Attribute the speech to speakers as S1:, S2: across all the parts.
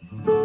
S1: Hello.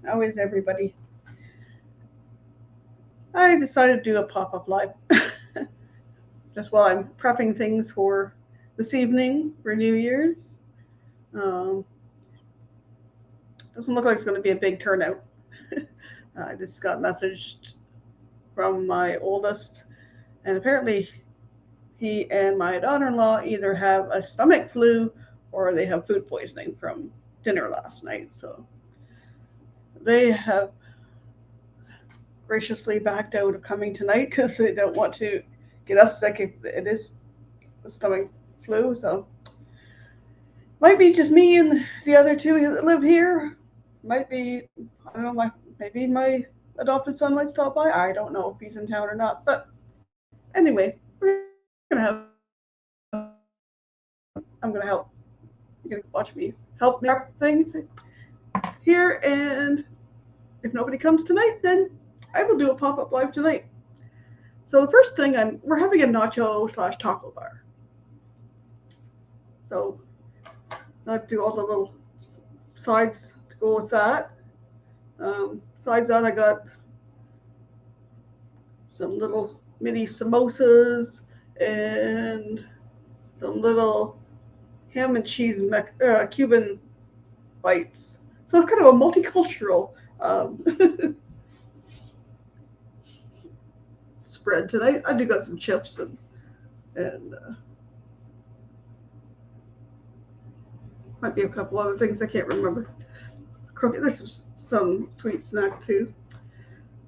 S1: How is everybody? I decided to do a pop-up live just while I'm prepping things for this evening for New Year's. Doesn't look like it's going to be a big turnout. I just got messaged from my oldest, and apparently he and my daughter-in-law either have a stomach flu or they have food poisoning from dinner last night. So they have graciously backed out of coming tonight because they don't want to get us sick if it is the stomach flu. So might be just me and the other two that live here. Might be, I don't know, maybe my adopted son might stop by. I don't know if he's in town or not. But anyways, we're gonna have, I'm gonna help. You're gonna watch me help me up things here, and if nobody comes tonight, then I will do a pop-up live tonight. So the first thing, we're having a nacho / taco bar. So I'll do all the little sides to go with that. Sides on, I got some little mini samosas and some little ham and cheese Cuban bites. So it's kind of a multicultural spread tonight. I do got some chips and might be a couple other things I can't remember. There's some sweet snacks too.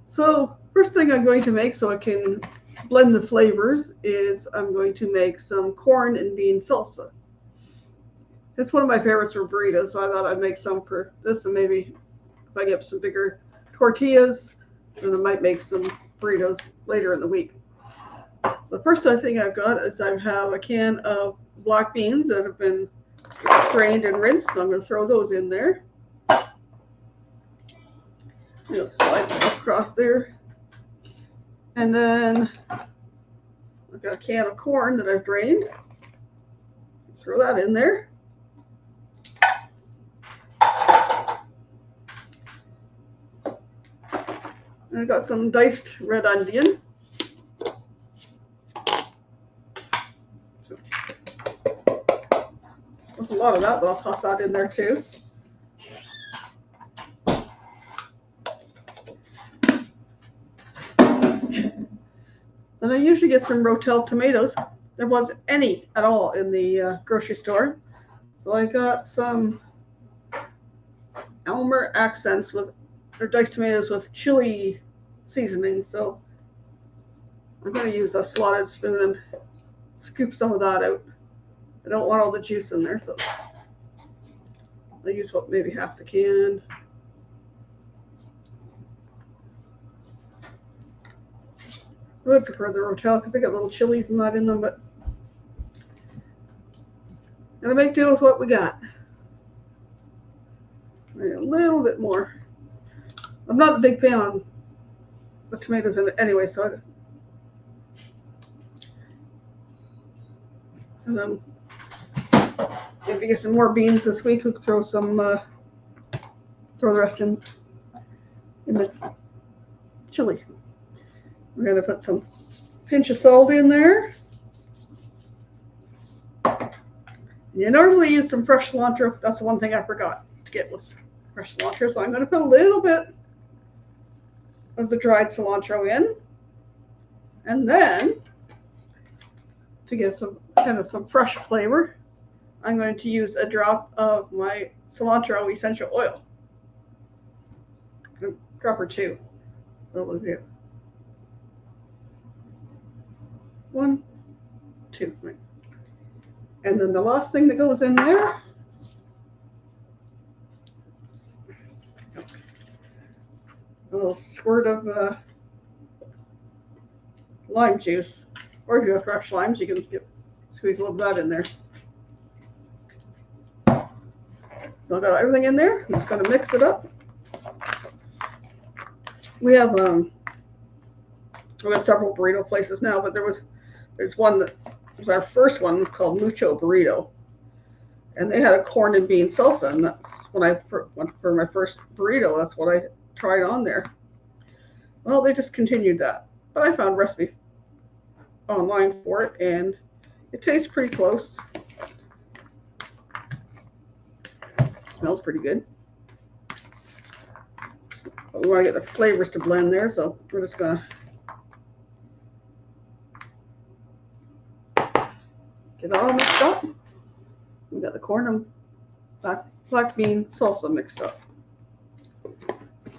S1: So first thing I'm going to make so I can blend the flavors is I'm going to make some corn and bean salsa. It's one of my favorites for burritos, so I thought I'd make some for this, and maybe if I get some bigger tortillas, then I might make some burritos later in the week. So the first thing I've got is I have a can of black beans that have been drained and rinsed, so I'm going to throw those in there. Slide them across there. And then I've got a can of corn that I've drained. Throw that in there. And I've got some diced red onion. There's a lot of that, but I'll toss that in there too. Then I usually get some Rotel tomatoes. There wasn't any at all in the grocery store. So I got some Elmer accents with, or diced tomatoes with chili seasoning. So I'm going to use a slotted spoon and scoop some of that out. I don't want all the juice in there, so I'll use what, maybe half the can. I would prefer the Rotel because they got little chilies and that in them, but gotta make do with what we got. Maybe a little bit more. I'm not a big fan on the tomatoes in it anyway, so and then if we get some more beans this week, we could throw some, throw the rest in the chili. We're gonna put some pinch of salt in there. You normally use some fresh cilantro. That's the one thing I forgot to get was fresh cilantro. So I'm gonna put a little bit of the dried cilantro in, and then to get some kind of some fresh flavor, I'm going to use a drop of my cilantro essential oil. A drop or two. So we'll do 1, 2. Right. And then the last thing that goes in there, a little squirt of lime juice. Or if you have fresh limes, you can squeeze a little of that in there. So I've got everything in there. I'm just going to mix it up. We have several burrito places now, but there's one that was our first one. It was called Mucho Burrito, and they had a corn and bean salsa, and that's when I went for my first burrito. That's what I tried on there. Well, they discontinued that, but I found a recipe online for it, and it tastes pretty close. It smells pretty good. But we want to get the flavors to blend there, so we're just gonna get that all mixed up. We got the corn and black bean salsa mixed up.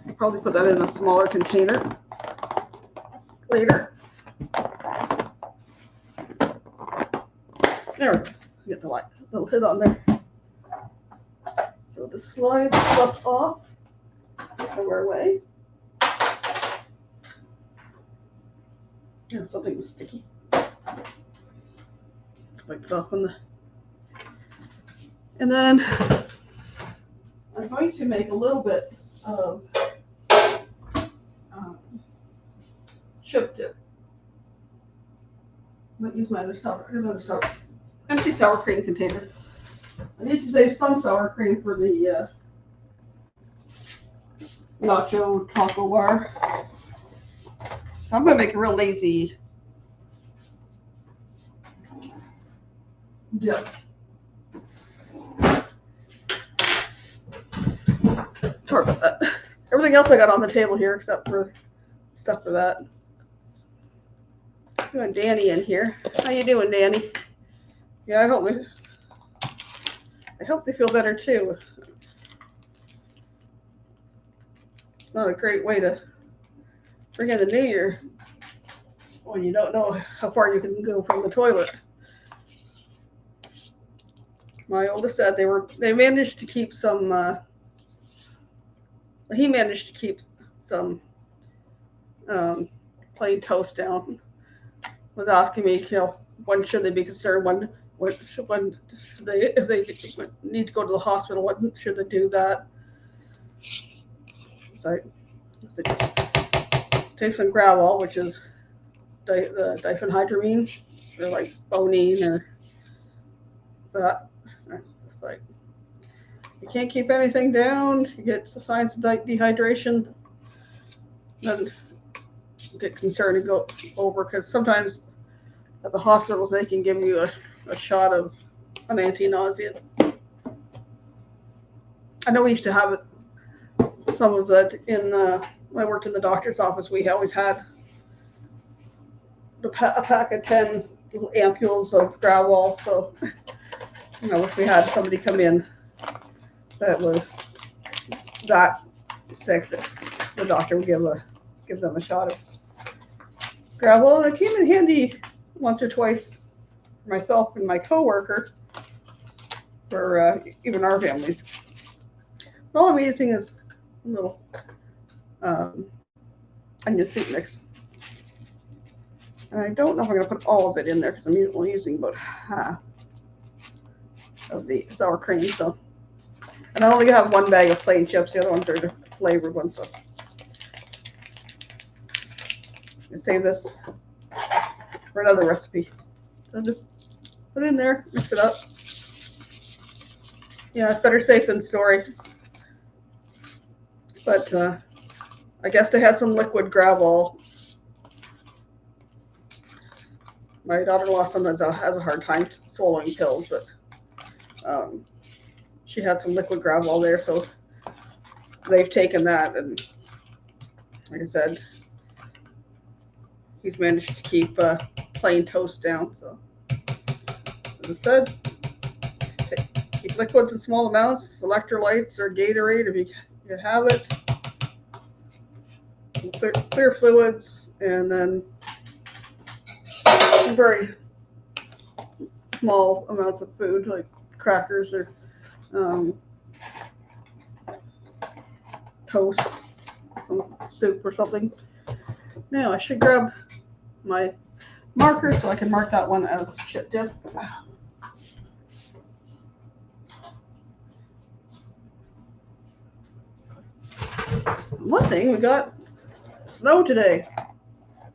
S1: I'll probably put that in a smaller container later. There we go. Get the little lid on there. So to slide the stuff off out of our way. Yeah, something was sticky. Let's wipe it off on the. And then I'm going to make a little bit of chip dip. I might use my another empty sour cream container. I need to save some sour cream for the nacho taco bar. So I'm going to make a real lazy dip. Sorry about that. Everything else I got on the table here except for stuff for that. Got Danny in here. How you doing, Danny? Yeah, I hope they feel better too. It's not a great way to bring in the new year when you don't know how far you can go from the toilet. My oldest said they managed to keep some. He managed to keep some plain toast down. Was asking me, when should they be concerned? When should they, if they need to go to the hospital, when should they do that? So take some Gravol, which is the diphenhydramine, or like Bonine or that. It's like you can't keep anything down. You get signs of dehydration. Then get concerned and go over, because sometimes at the hospitals they can give you a shot of an anti-nausea. I know we used to have some of that in when I worked in the doctor's office. We always had a pack of 10 little ampules of gravel. So, you know, if we had somebody come in that was that sick, the doctor would give them a shot of gravel. And it came in handy once or twice for myself and my coworker, for even our families. All I'm using is a little onion soup mix. And I don't know if I'm going to put all of it in there because I'm only using about half of the sour cream. So, and I only have one bag of plain chips. The other ones are the flavored ones. So, I save this for another recipe. So just put it in there, mix it up. Yeah, it's better safe than sorry. But I guess they had some liquid gravel. My daughter-in-law sometimes has a hard time swallowing pills, but she had some liquid gravel there, so they've taken that, and like I said, he's managed to keep plain toast down. So, as I said, keep liquids in small amounts, electrolytes or Gatorade if you have it, clear fluids, and then very small amounts of food like crackers or toast, some soup or something. Now I should grab my marker so I can mark that one as chip dip. One thing, we got snow today.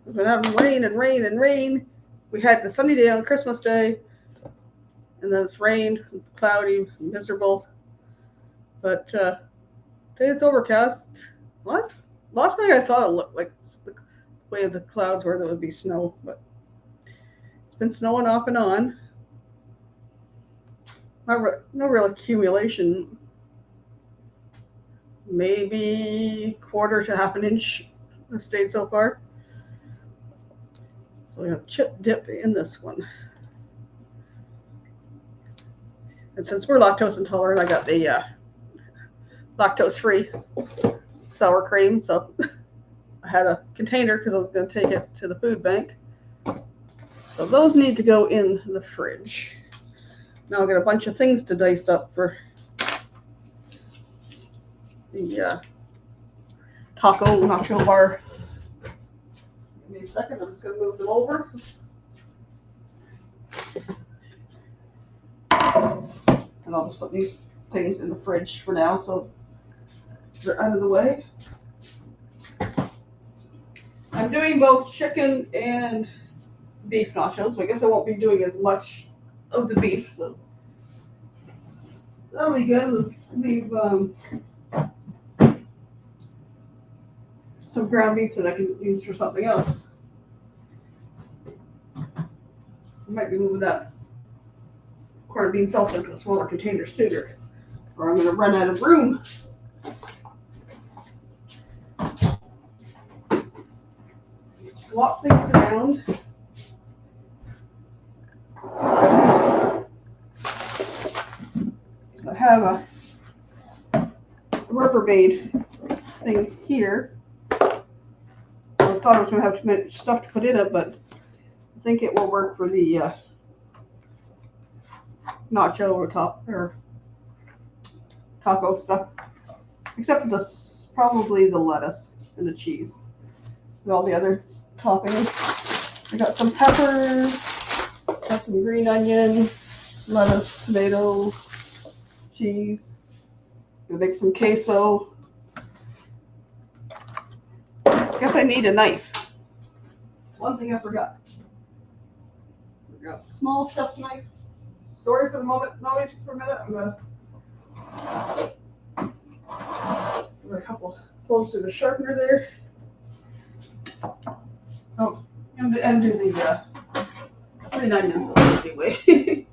S1: We've been having rain and rain and rain. We had the sunny day on Christmas Day, and then it's rained, cloudy, miserable. But today it's overcast. What? Last night I thought it looked like the way the clouds were, there would be snow, but it's been snowing off and on. No real accumulation. Maybe quarter to half an inch has stayed so far. So we have chip dip in this one. And since we're lactose intolerant, I got the lactose-free sour cream. So I had a container because I was going to take it to the food bank. So those need to go in the fridge. Now I've got a bunch of things to dice up for the taco nacho bar. Give me a second, I'm just going to move them over. And I'll just put these things in the fridge for now so they're out of the way. I'm doing both chicken and beef nachos, so I guess I won't be doing as much of the beef. So that'll be good. Leave some ground beef that I can use for something else. I might be moving that quarter bean salsa into a smaller container sooner, or I'm going to run out of room. Swap things around. I have a Rubbermaid thing here. I thought I was going to have too much stuff to put in it, but I think it will work for the nacho or taco stuff, except for probably the lettuce and the cheese and all the other toppings. I got some peppers, got some green onion, lettuce, tomato, cheese. Gonna make some queso. I guess I need a knife. One thing I forgot. I got a small chef's knife. Sorry for the noise for a minute. I'm gonna give a couple pulls through the sharpener there. Oh, and do the green onions the easy way.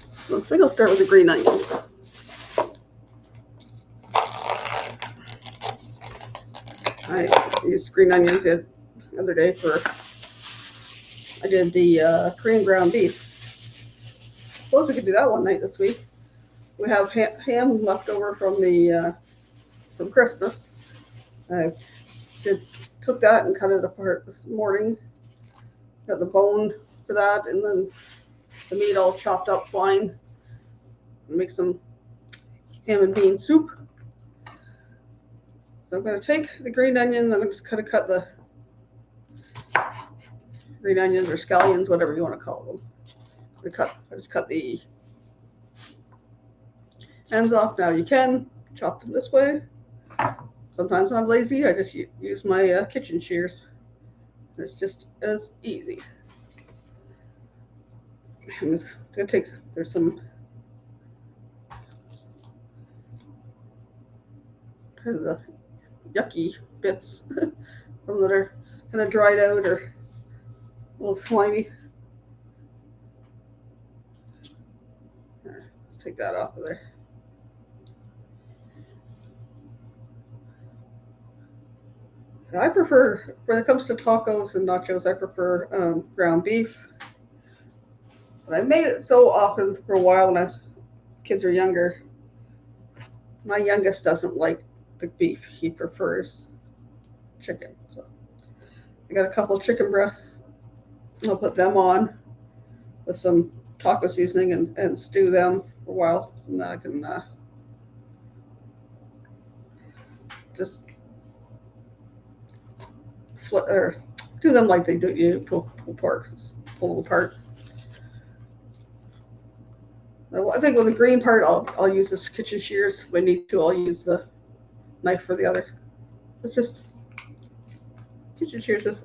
S1: So I think I'll start with the green onions. I used green onions the other day for, I did the Korean ground beef. Suppose we could do that one night this week. We have ham left over from from Christmas. I took that and cut it apart this morning. Got the bone for that, and then the meat all chopped up fine. Make some ham and bean soup. So I'm going to take the green onion, and I'm just going to cut the green onions or scallions, whatever you want to call them. I just cut the ends off. Now you can chop them this way. Sometimes I'm lazy. I just use my kitchen shears. It's just as easy. I'm just going to take, there's some kind of the yucky bits. Some that are kind of dried out or a little slimy. Let's take that off of there. So I prefer, when it comes to tacos and nachos, I prefer ground beef. But I made it so often for a while when kids were younger. My youngest doesn't like the beef. He prefers chicken. So I got a couple chicken breasts. I'll put them on with some taco seasoning and stew them for a while, so that I can just do them like they do you pull pork, pull them apart. I think with the green part, I'll use this kitchen shears. If I need to, I'll use the knife for the other. It's just kitchen shears. It's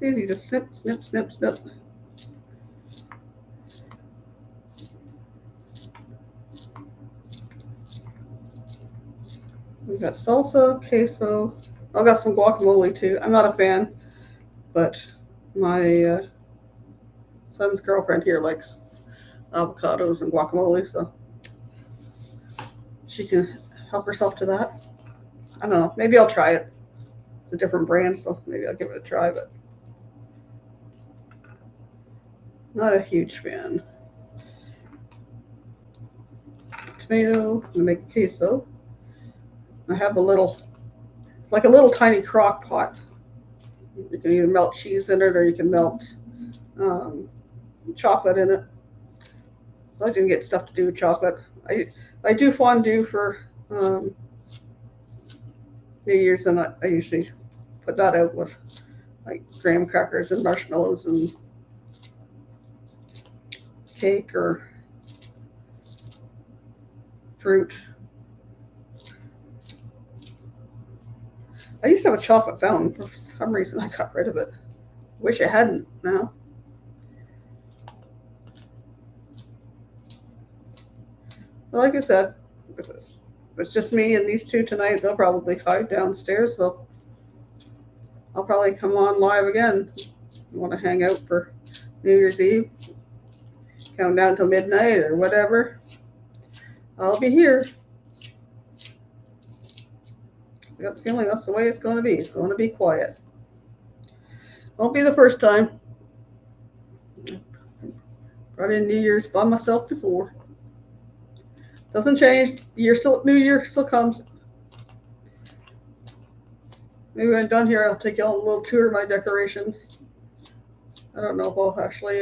S1: easy. Just snip, snip, snip, snip. We've got salsa, queso. I've got some guacamole too. I'm not a fan, but my son's girlfriend here likes avocados and guacamole, so she can help herself to that. I don't know. Maybe I'll try it. It's a different brand, so maybe I'll give it a try, but not a huge fan. Tomato, I'm gonna make queso. I have it's like a little tiny crock pot. You can either melt cheese in it or you can melt chocolate in it. I didn't get stuff to do with chocolate. I do fondue for New Year's, and I usually put that out with like graham crackers and marshmallows and cake or fruit. I used to have a chocolate fountain. For some reason, I got rid of it. Wish I hadn't now. Well, like I said, if it's just me and these two tonight, they'll probably hide downstairs. So I'll probably come on live again. You want to hang out for New Year's Eve? Count down till midnight or whatever. I'll be here. I got the feeling that's the way it's going to be. It's going to be quiet. Won't be the first time. Brought in New Year's by myself before. Doesn't change. New Year still comes. Maybe when I'm done here, I'll take you on a little tour of my decorations. I don't know if I'll actually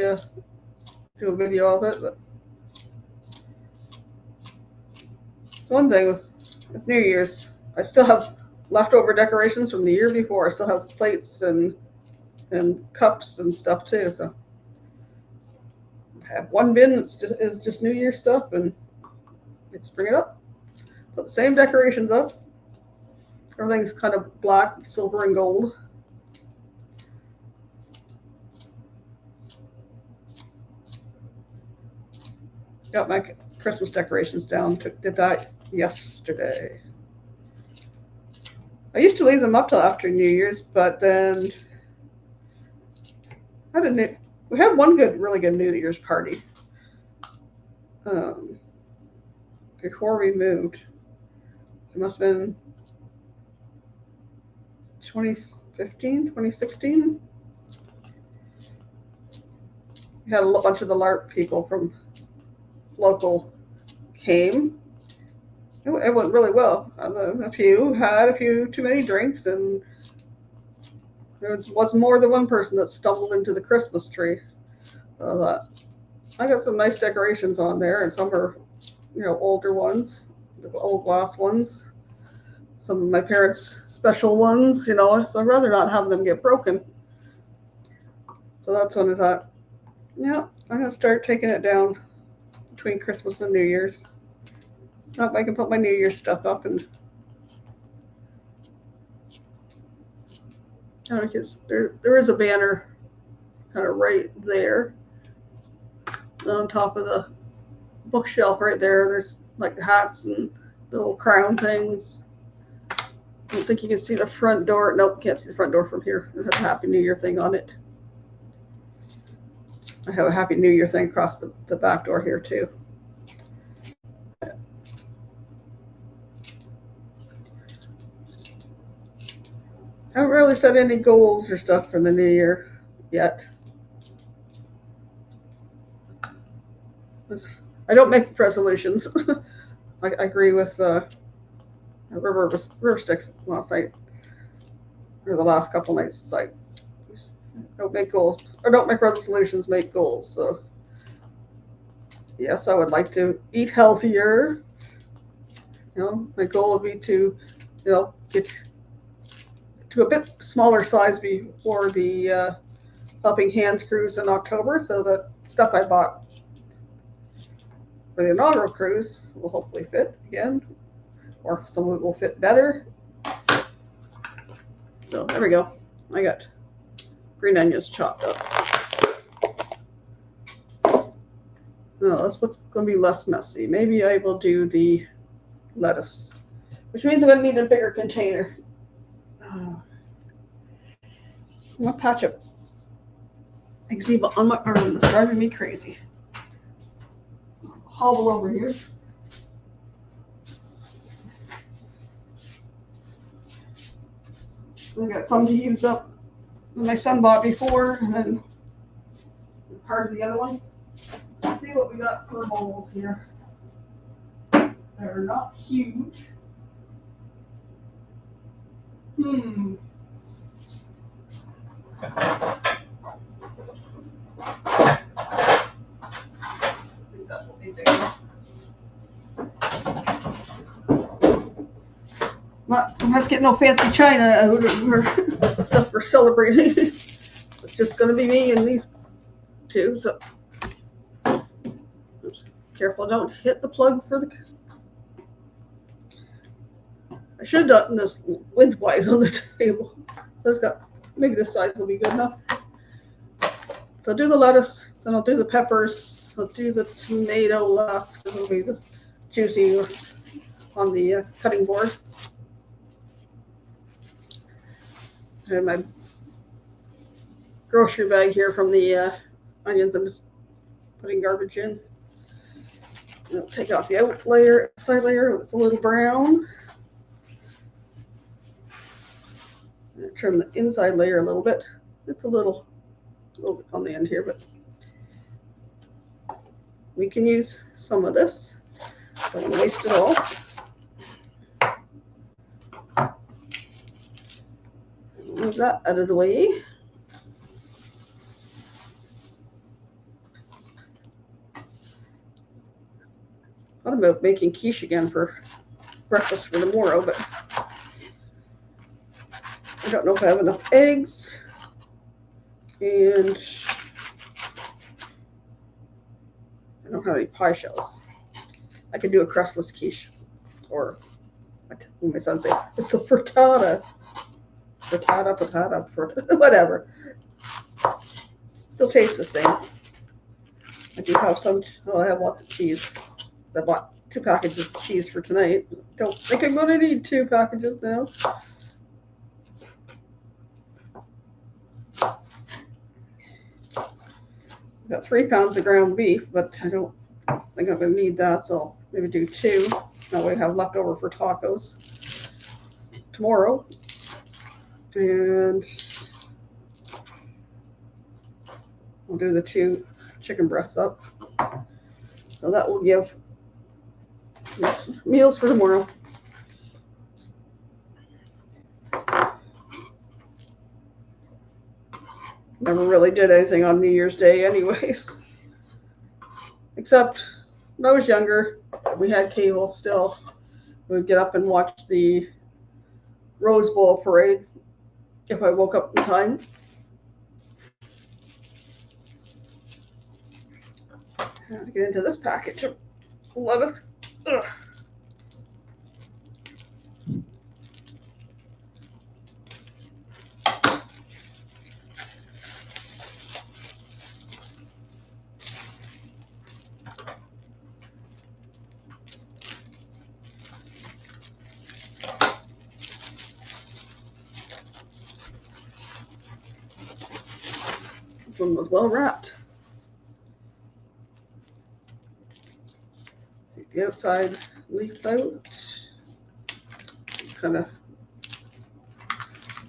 S1: do a video of it, but it's one thing with New Year's. I still have leftover decorations from the year before. I still have plates and cups and stuff too. So I have one bin that's just New Year stuff, and just bring it up. Put the same decorations up. Everything's kind of black, silver, and gold. Got my Christmas decorations down. Did that yesterday. I used to leave them up till after New Year's, but then we had one really good New Year's party before we moved. So it must have been 2015, 2016. We had a bunch of the LARP people from local came. It went really well. A few had a few too many drinks, and there was more than one person that stumbled into the Christmas tree. So I thought, I got some nice decorations on there, and some are, older ones, the old glass ones. Some of my parents' special ones, so I'd rather not have them get broken. So that's when I thought, yeah, I'm going to start taking it down between Christmas and New Year's. Hope I can put my New Year's stuff up, and because there is a banner kind of right there. And on top of the bookshelf right there, there's like the hats and little crown things. I don't think you can see the front door. Nope, can't see the front door from here. It has a Happy New Year thing on it. I have a Happy New Year thing across the back door here too. I haven't really set any goals or stuff for the new year yet. I don't make resolutions. I agree with River Sticks last night, or the last couple nights. It's like, don't make goals, or don't make resolutions, make goals. So yes, I would like to eat healthier. My goal would be to, get to a bit smaller size before the Helping Hands cruise in October, so the stuff I bought for the inaugural cruise will hopefully fit again, or some of it will fit better. So there we go. I got green onions chopped up. No, that's what's going to be less messy. Maybe I will do the lettuce, which means I'm going to need a bigger container. I'm a patch of eczema on my arm that's driving me crazy. Hobble over here. I got some to use up that my son bought before, and then part of the other one. Let's see what we got for bowls here. They're not huge. I'm not getting no fancy china or stuff for celebrating. It's just going to be me and these two. So, oops, careful, don't hit the plug for the. I should have done this widthwise on the table. So it's got, maybe this size will be good enough. So I'll do the lettuce, then I'll do the peppers, I'll do the tomato last because it'll be the juicy on the cutting board. And my grocery bag here from the onions, I'm just putting garbage in. And I'll take off the outside layer, it's a little brown. And trim the inside layer a little bit. It's a little bit on the end here, but we can use some of this. Don't want to waste it all. Move that out of the way. Thought about making quiche again for breakfast for tomorrow, but I don't know if I have enough eggs, and I don't have any pie shells. I could do a crustless quiche, or what my son say, it's a frittata, whatever. Still tastes the same. I do have some. Oh, I have lots of cheese. I bought 2 packages of cheese for tonight. Don't think I'm going to need 2 packages now. I've got 3 pounds of ground beef, but I don't think I'm going to need that, so I'll maybe do 2. That way I have leftover for tacos tomorrow. And we'll do the 2 chicken breasts up. So that will give some meals for tomorrow. Never really did anything on New Year's Day anyways. Except when I was younger, we had cable still. We would get up and watch the Rose Bowl parade if I woke up in time. I have to get into this package of lettuce. Ugh. This one was well wrapped. Take the outside leaf out. Kind of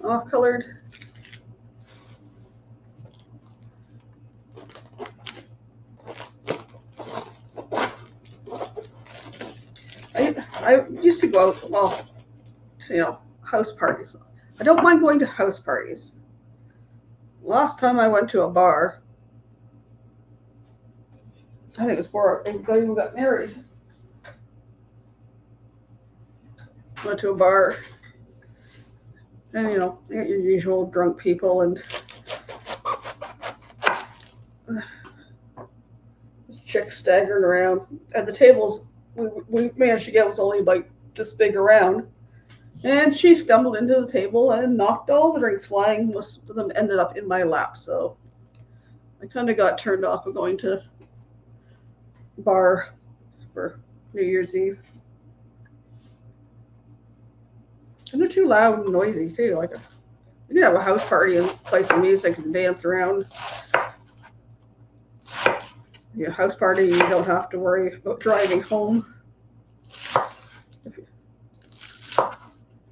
S1: off colored. I used to go out, well, to, house parties. I don't mind going to house parties. Last time I went to a bar, I think it was before I even got married. Went to a bar, and you got your usual drunk people and this chick staggering around. At the tables, we managed to get was only like this big around. And she stumbled into the table and knocked all the drinks flying. Most of them ended up in my lap. So I kind of got turned off of going to bar for New Year's Eve. And they're too loud and noisy too. Like you can have a house party and play some music and dance around. House party, you don't have to worry about driving home.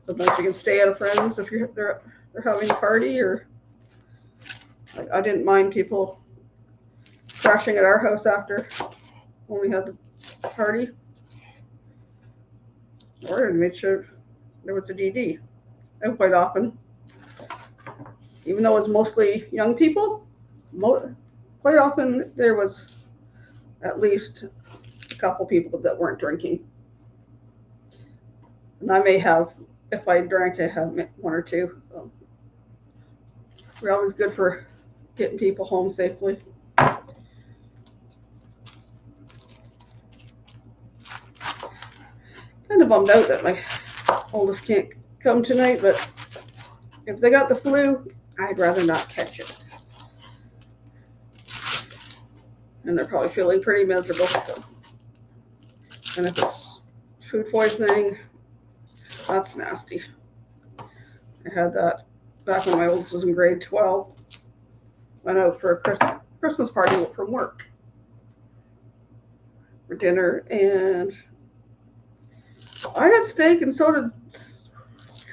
S1: Sometimes you can stay at a friend's if they're having a party, or like, I didn't mind people crashing at our house after when we had the party. Or to make sure there was a DD. And quite often, even though it was mostly young people, quite often there was at least a couple people that weren't drinking. And I may have, if I drank, I have 1 or 2. So we're always good for getting people home safely. Kind of bummed out that my oldest can't come tonight, but if they got the flu, I'd rather not catch it. And they're probably feeling pretty miserable. So. And if it's food poisoning, that's nasty. I had that back when my oldest was in grade 12. Went out for a Christmas party from work for dinner, and I had steak, and so did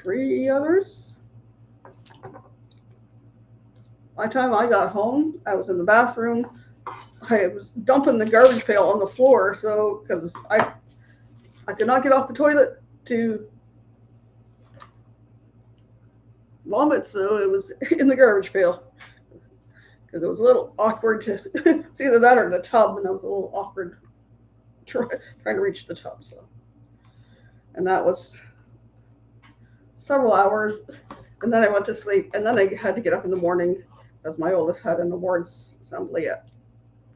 S1: 3 others. By the time I got home, I was in the bathroom. I was dumping the garbage pail on the floor, so because I could not get off the toilet to vomit, so it was in the garbage pail because it was a little awkward to it's either that or the tub, and it was a little awkward trying to reach the tub. So, and that was several hours, and then I went to sleep, and then I had to get up in the morning as my oldest had an awards assembly at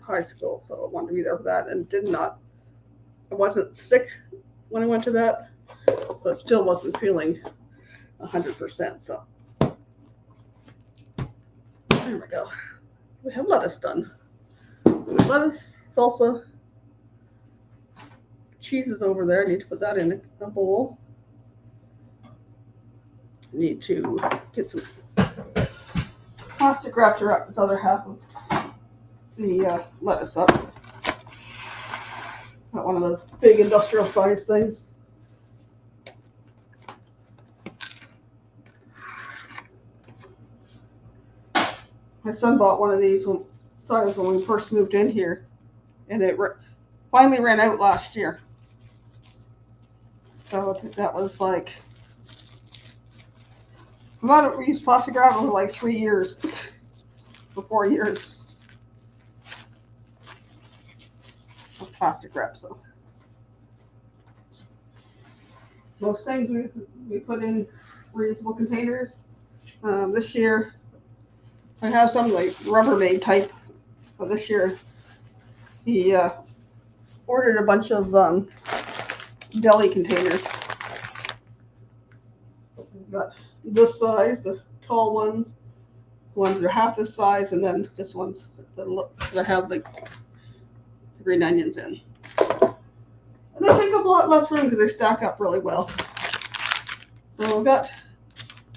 S1: high school, so I wanted to be there for that, and I wasn't sick when I went to that, but still wasn't feeling 100%. So there we go. So we have lettuce done. So lettuce, salsa, cheese is over there. I need to put that in a bowl. I need to get some plastic wrap to wrap this other half of the lettuce up. Not one of those big industrial size things. My son bought one of these size when we first moved in here, and it finally ran out last year. So that was like, we used plastic wrap for like 3 years, for 4 years of plastic wrap. So most things we put in reusable containers. This year I have some like Rubbermaid type, but this year he ordered a bunch of deli containers. But this size, the tall ones that are half this size, and then just ones that have the green onions in. And they take up a lot less room because they stack up really well. So we've got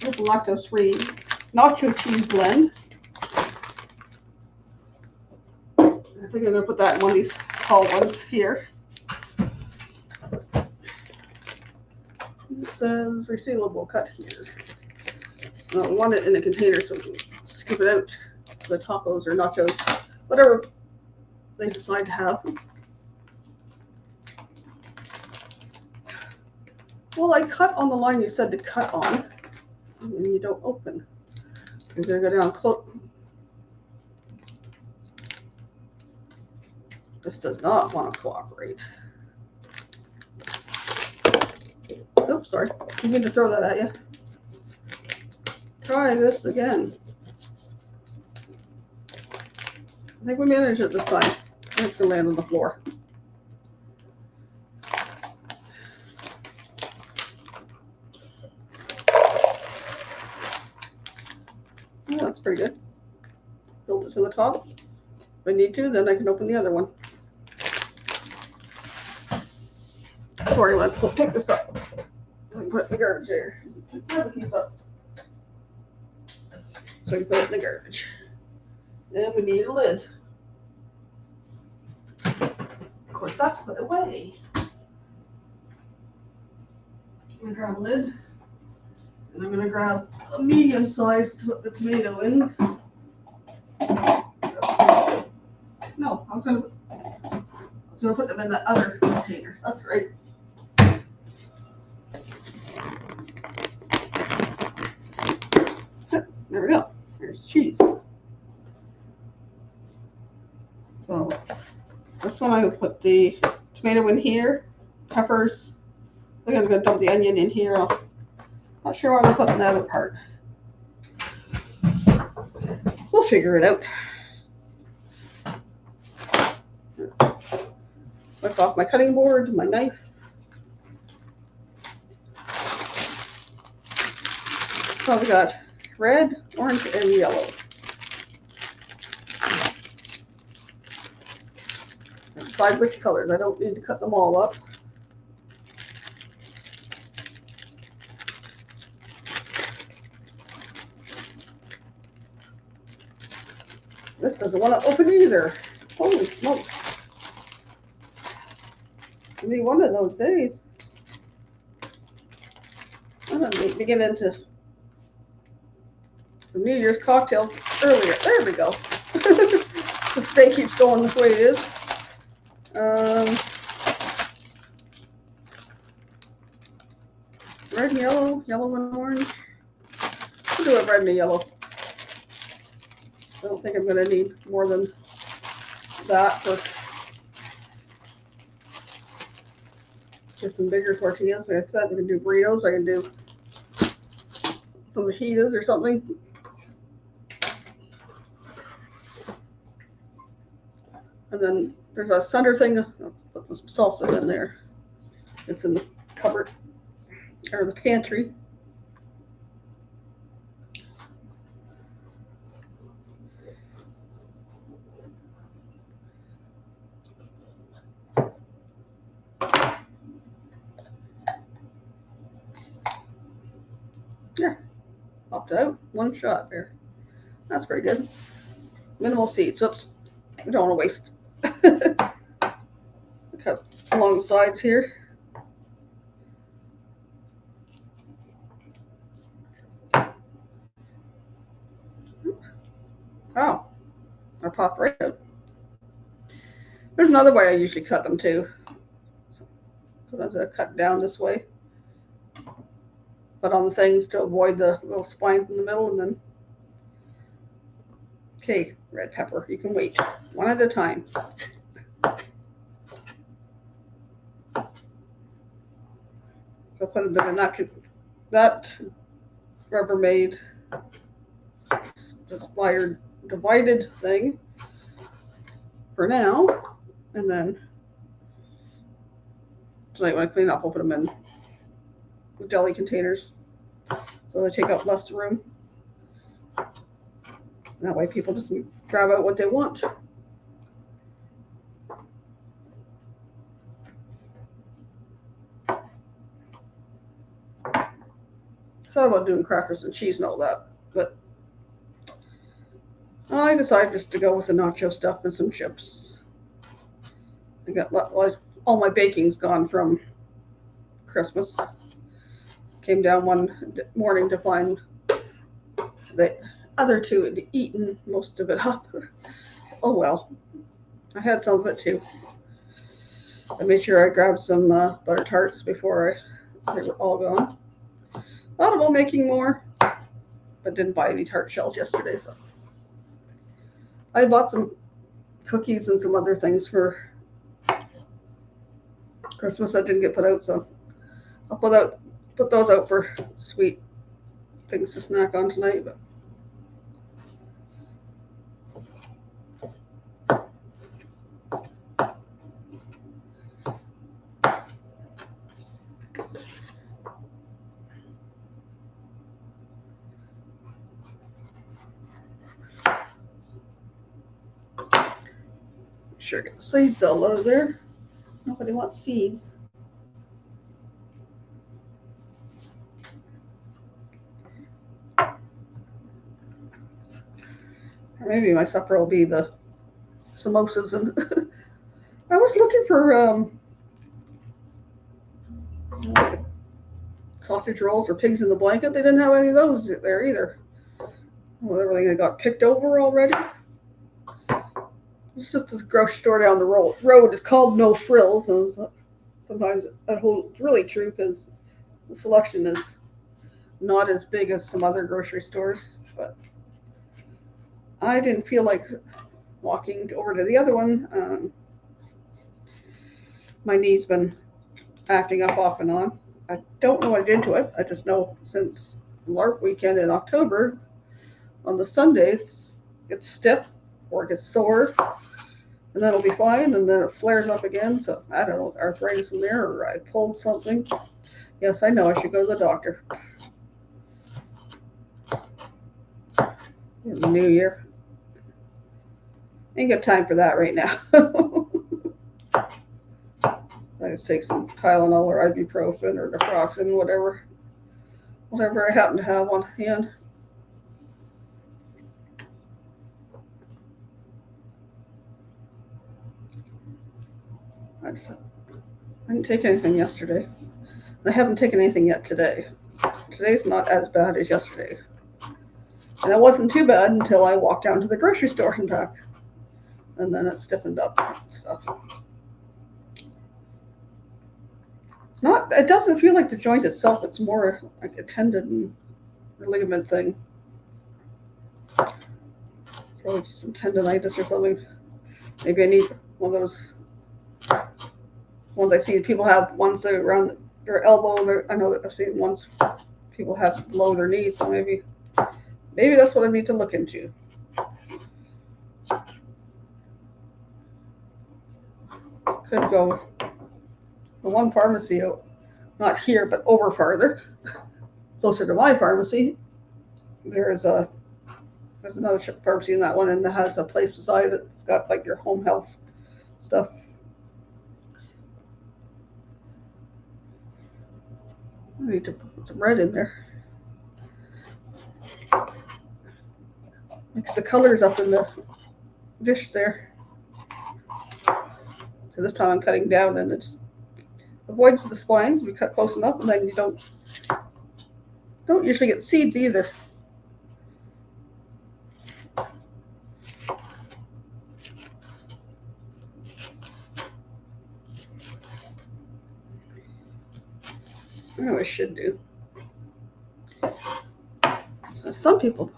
S1: this lactose-free nacho cheese blend. I think I'm going to put that in one of these tall ones here. It says resealable, cut here. I want it in a container so we can scoop it out to the tacos or nachos, whatever they decide to have. Well, I cut on the line you said to cut on, and then you don't open. You're going to go down close. This does not want to cooperate. Oops, sorry. Didn't mean to throw that at you. Try this again. I think we managed it this time. It's going to land on the floor. Oh, that's pretty good. Build it to the top. If I need to, then I can open the other one. Sorry, let's pick this up. And put it in the garbage there. Pick the other piece up. So we put it in the garbage. Then we need a lid. Of course, that's put away. I'm going to grab a lid. And I'm going to grab a medium size to put the tomato in. No, I was going to put them in the other container. That's right. There we go. There's cheese. So this one I will put the tomato in here, peppers. I think I'm going to dump the onion in here. I'm not sure what I'm going to put in the other part. We'll figure it out. Wipe off my cutting board, my knife. So we got red, orange, and yellow. Decide which colors. I don't need to cut them all up. This doesn't want to open either. Holy smokes. It'll be one of those days. I'm going to get into some New Year's cocktails earlier. There we go. The steak keeps going the way it is. Red and yellow, yellow and orange. We'll do a red and a yellow. I don't think I'm going to need more than that for just some bigger tortillas. Like I said, I can do burritos. I can do some fajitas or something. And then there's a center thing. I'll put the salsa in there. It's in the cupboard or the pantry. Yeah, popped out. One shot there. That's pretty good. Minimal seeds. Whoops. We don't want to waste. Cut along the sides here. Ah, pop right out. There's another way I usually cut them too. Sometimes I cut down this way, but on the things to avoid the little spines in the middle, and then, okay, red pepper, you can wait, one at a time. So put them in that Rubbermaid divided thing for now, and then tonight when I clean up, I'll put them in the jelly containers so they take up less room. That way people just grab out what they want. Thought about doing crackers and cheese and all that, but I decided just to go with the nacho stuff and some chips. I got all my baking's gone from Christmas. Came down one morning to find the other two had eaten most of it up. Oh well, I had some of it too. I made sure I grabbed some butter tarts before they were all gone. Thought about making more, but didn't buy any tart shells yesterday, so I bought some cookies and some other things for Christmas that didn't get put out, so I'll put those out for sweet things to snack on tonight. But sure get the seeds all out of there. Nobody wants seeds. Or maybe my supper will be the samosas, and I was looking for sausage rolls or pigs in the blanket. They didn't have any of those there either. Well, everything got picked over already. It's just this grocery store down the road. It's called No Frills, and sometimes that holds really true because the selection is not as big as some other grocery stores. But I didn't feel like walking over to the other one. My knee's been acting up off and on. I don't know what I did to it. I just know since LARP weekend in October, on the Sundays, it's stiff or it gets sore, and then it'll be fine, and then it flares up again. So I don't know, it's arthritis in there, or I pulled something. Yes, I know I should go to the doctor in the new year. Ain't got time for that right now. I just take some Tylenol or ibuprofen or naproxen, whatever I happen to have on hand. I didn't take anything yesterday. I haven't taken anything yet today. Today's not as bad as yesterday. And it wasn't too bad until I walked down to the grocery store and back. And then it stiffened up and stuff. It doesn't feel like the joint itself. It's more like a tendon or ligament thing. It's probably just some tendonitis or something. Maybe I need one of those ones I see people have, ones that are around their elbow. I know that I've seen ones people have below their knees, so maybe that's what I need to look into. Could go to one pharmacy, not here, but over farther, closer to my pharmacy. There's another pharmacy in that one, and it has a place beside it. It's got like your home health stuff. I need to put some red in there. Mix the colors up in the dish there. So this time I'm cutting down, and it just avoids the spines. We cut close enough, and then you don't usually get seeds either. I know I should do. So some people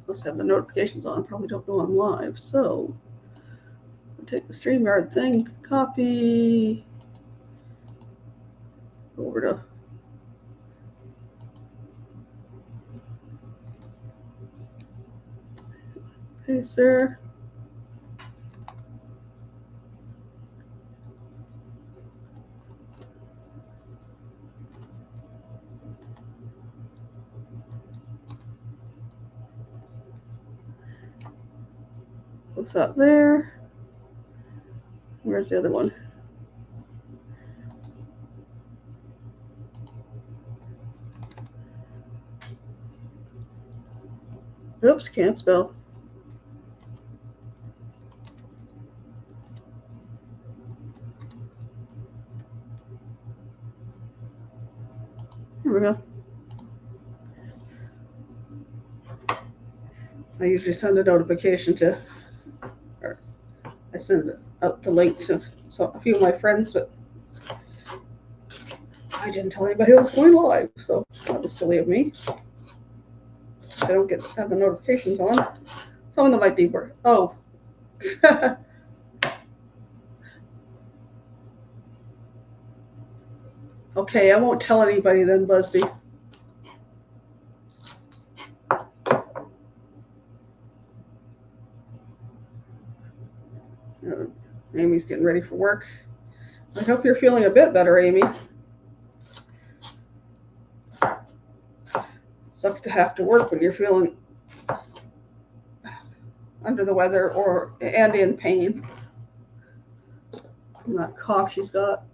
S1: must have the notifications on, probably don't know I'm live. So I'll take the StreamYard thing, copy, go over to paste there. What's that there? Where's the other one? Oops, can't spell. Here we go. I usually send a notification to, or I send out the link to a few of my friends, but I didn't tell anybody I was going live, so that was silly of me. I don't have the notifications on. Some of them might be work. Oh. Okay, I won't tell anybody then, Busby. Amy's getting ready for work. I hope you're feeling a bit better, Amy. Sucks to have to work when you're feeling under the weather and in pain from that cough she's got.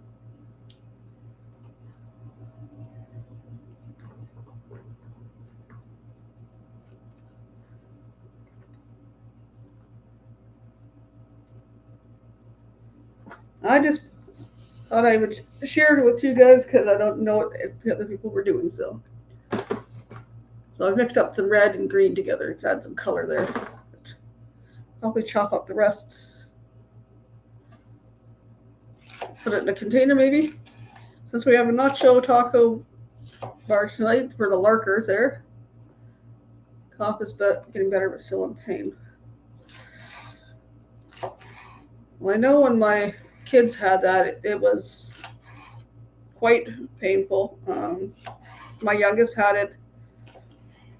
S1: I just thought I would share it with you guys because I don't know what other people were doing. So I've mixed up some red and green together to add some color there. But probably chop up the rest. Put it in a container maybe. Since we have a nacho taco bar tonight for the lurkers there. Cough is getting better, but still in pain. Well, I know when my kids had that, it was quite painful. My youngest had it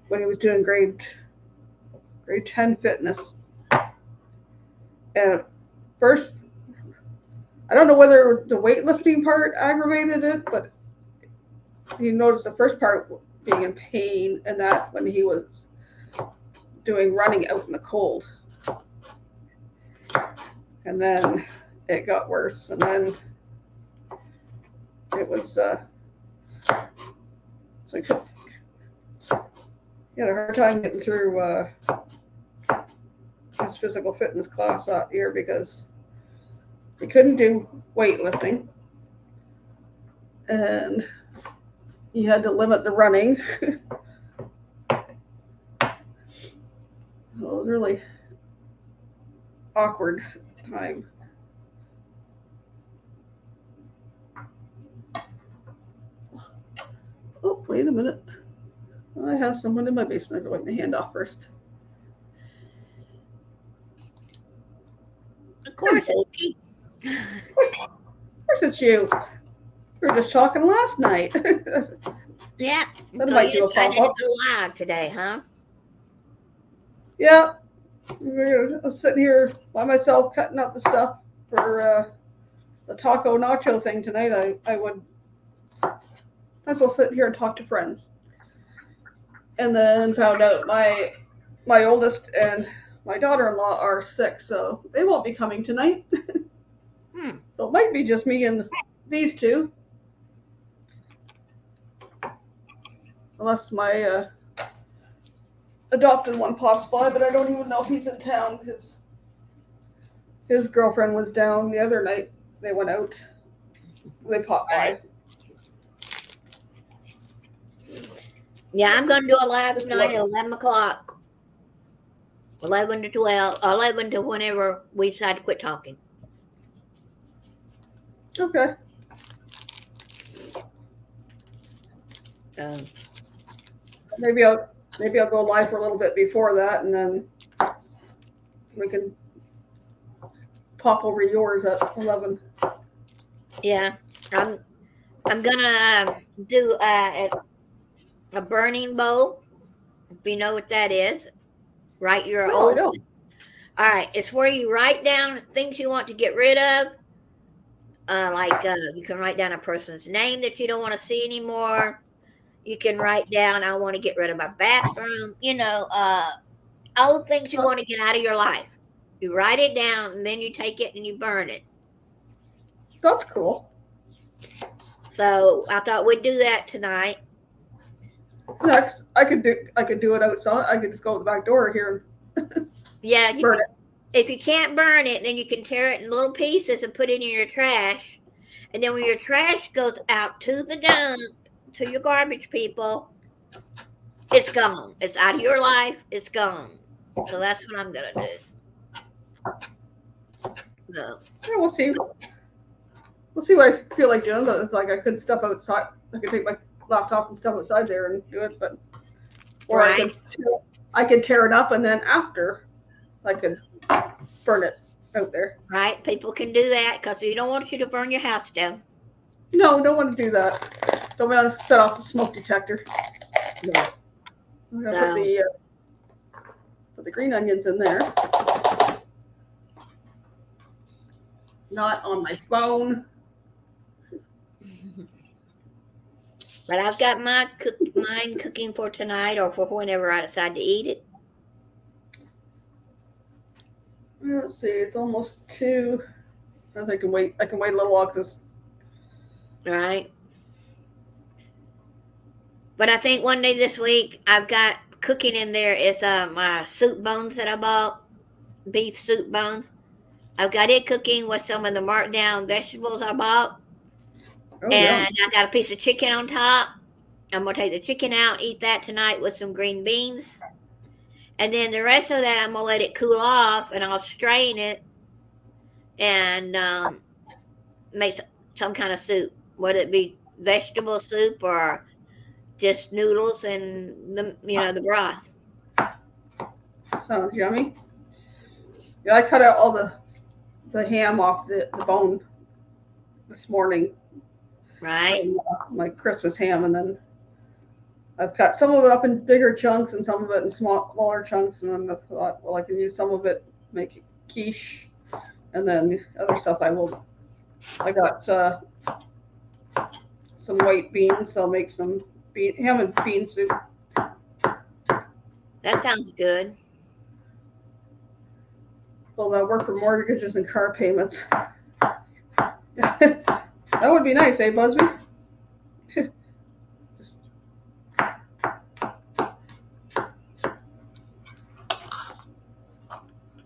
S1: when he was doing grade 10 fitness. And first, I don't know whether the weightlifting part aggravated it, but he noticed the first part being in pain, and that when he was doing running out in the cold. And then it got worse, and then it was so he had a hard time getting through his physical fitness class that year because he couldn't do weightlifting, and he had to limit the running. So it was really awkward time. Oh, wait a minute. I have someone in my basement. I'm going to hand off first.
S2: Of course it's me.
S1: Of course it's you. We were just talking last night.
S2: Yeah.
S1: That
S2: So
S1: might
S2: you
S1: do a
S2: decided to
S1: pop-up.
S2: go live today, huh?
S1: Yeah. I was sitting here by myself cutting up the stuff for the taco nacho thing tonight. I would might as well sit here and talk to friends. And then found out my oldest and my daughter-in-law are sick, so they won't be coming tonight. So it might be just me and these two. Unless my adopted one pops by, but I don't even know if he's in town because his girlfriend was down the other night. They went out. They popped by.
S2: Yeah, I'm going to do a live tonight at 11 o'clock. 11 to 12, 11 to whenever we decide to quit talking.
S1: Okay.
S2: Um,
S1: Maybe I'll go live for a little bit before that, and then we can pop over yours at 11.
S2: yeah, I'm I'm gonna do a burning bowl. If you know what that is, write your
S1: No, I
S2: old.
S1: don't.
S2: All right, it's where you write down things you want to get rid of. You can write down a person's name that you don't want to see anymore. You can write down, I want to get rid of my bathroom. Old things you
S1: Uh,
S2: want to get out of your life. You write it down and then you take it and you burn it.
S1: That's cool.
S2: So I thought we'd do that tonight.
S1: Next, I could do it outside. I could just go out the back door here
S2: Yeah,
S1: and burn it.
S2: if you can't burn it, then you can tear it in little pieces and put it in your trash. And then when your trash goes out to the dump, to your garbage people, it's gone. It's out of your life. It's gone. So that's what I'm gonna do. So,
S1: Yeah, we'll see. We'll see what I feel like doing. But it's like I could step outside. I could take my laptop and step outside there and do it. But or
S2: right,
S1: I could tear it up and then after I could burn it out there.
S2: right. People can do that because you don't want you to burn your house down.
S1: No, don't want to do that. Don't want to set off the smoke detector.
S2: Yeah.
S1: I'm gonna
S2: So,
S1: put the green onions in there. Not on my phone.
S2: but I've got mine cooking for tonight or for whenever I decide to eat it.
S1: Let's see. It's almost 2. I think I can wait. I can wait a little while because
S2: Right. But I think one day this week I've got cooking in there is my soup bones that I bought, beef soup bones. I've got it cooking with some of the marked down vegetables I bought,
S1: oh yeah,
S2: and I got a piece of chicken on top. I'm gonna take the chicken out, eat that tonight with some green beans, and then the rest of that I'm gonna let it cool off, and I'll strain it and make some kind of soup, whether it be vegetable soup or just noodles and the broth.
S1: sounds yummy. Yeah, I cut out all the ham off the bone this morning.
S2: Right.
S1: My Christmas ham, and then I've cut some of it up in bigger chunks and some of it in smaller chunks. And then I thought, well, I can use some of it make quiche, and then the other stuff I will. I got some white beans, so I'll make some ham and bean soup.
S2: That sounds good.
S1: Well, that work for mortgages and car payments. That would be nice, eh, Busby? Just...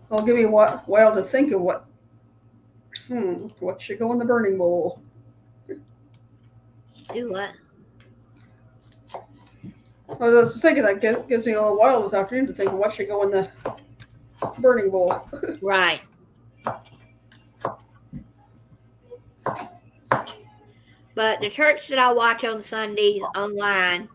S1: Well, give me a while to think of what should go in the burning bowl.
S2: Do what?
S1: I was just thinking that gives me a little while this afternoon to think of what should go in the burning bowl.
S2: Right. But the church that I watch on Sundays online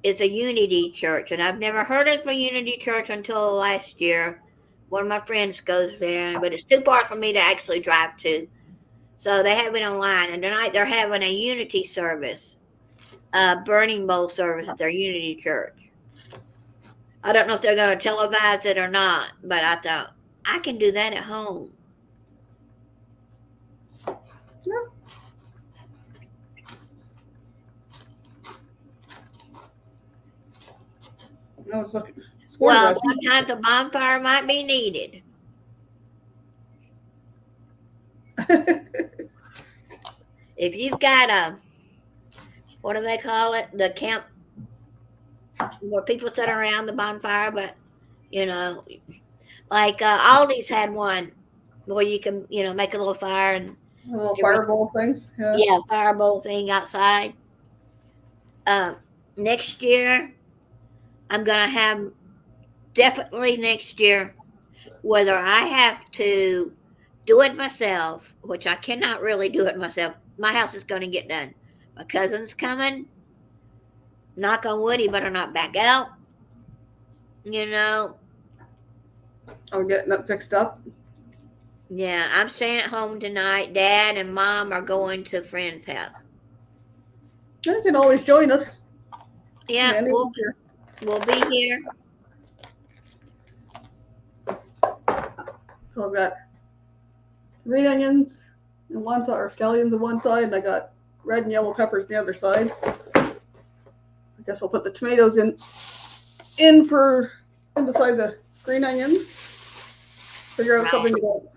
S2: is a Unity church, and I've never heard of a Unity church until last year. One of my friends goes there, but it's too far for me to actually drive to. So they have it online, and tonight they're having a Unity service, a burning bowl service at their Unity church. I don't know if they're going to televise it or not, but I thought I can do that at home.
S1: Yeah. I was looking.
S2: Well, sometimes a bonfire might be needed. If you've got what do they call it? The camp where people sit around the bonfire, but like Aldi's had one where you can, make a little fire and
S1: little fireball things.
S2: Yeah, fireball thing outside. Next year, I'm gonna have definitely next year, whether I have to do it myself, which I cannot really do it myself. My house is going to get done. My cousin's coming. knock on wood, he better not back out. You know,
S1: I'm getting it fixed up.
S2: yeah, I'm staying at home tonight. Dad and Mom are going to a friend's house.
S1: You can always join us.
S2: Yeah,
S1: Mandy will here.
S2: we'll be here.
S1: So I've got green onions on one side, or scallions on one side, and I got red and yellow peppers the other side. I guess I'll put the tomatoes in beside the green onions. Figure out something to do.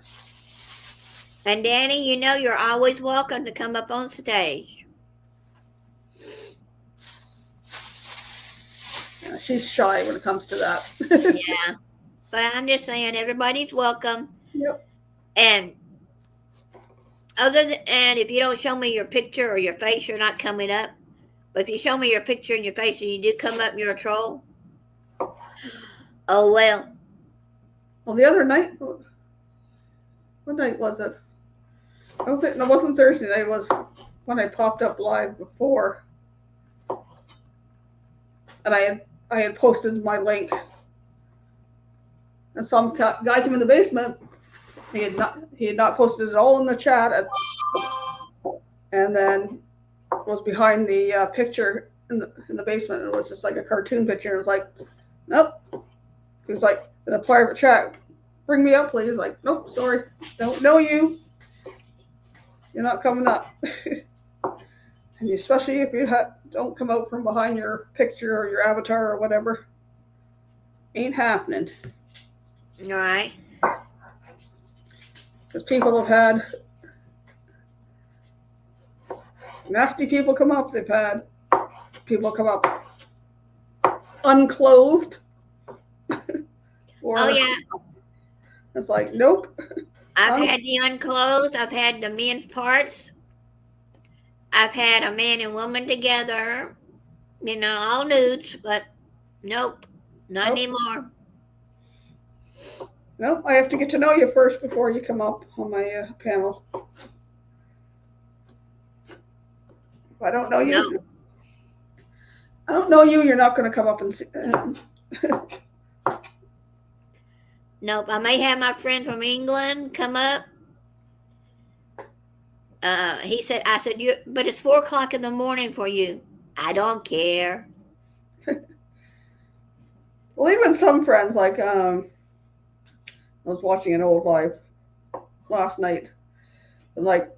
S2: And Danny, you know you're always welcome to come up on stage.
S1: Yeah, she's shy when it comes to that.
S2: Yeah. But I'm just saying everybody's welcome.
S1: Yep.
S2: And and if you don't show me your picture or your face, you're not coming up. But if you show me your picture and your face and you do come up and you're a troll, oh well.
S1: Well, the other night, what night was it? It wasn't Thursday night. It was when I popped up live before, and I had posted my link, and some guy came in the basement. He had not posted it all in the chat, and then was behind the picture in the basement. It was just like a cartoon picture. It was like, nope. He was like in a private chat, bring me up, please. Like, nope, sorry, don't know you. You're not coming up. And especially if you don't come out from behind your picture or your avatar or whatever, ain't happening.
S2: All right.
S1: Because people have had nasty people come up. They've had people come up unclothed.
S2: Oh yeah.
S1: It's like, nope.
S2: I've had the unclothed. I've had the men's parts. I've had a man and woman together. You know, all nudes, but nope, not anymore.
S1: Nope, I have to get to know you first before you come up on my panel. If I don't know you,
S2: No.
S1: I don't know you, you're not going to come up and see.
S2: Nope, I may have my friend from England come up. I said, but it's 4:00 in the morning for you. I don't care.
S1: Well, even some friends, like, I was watching an old live last night, like,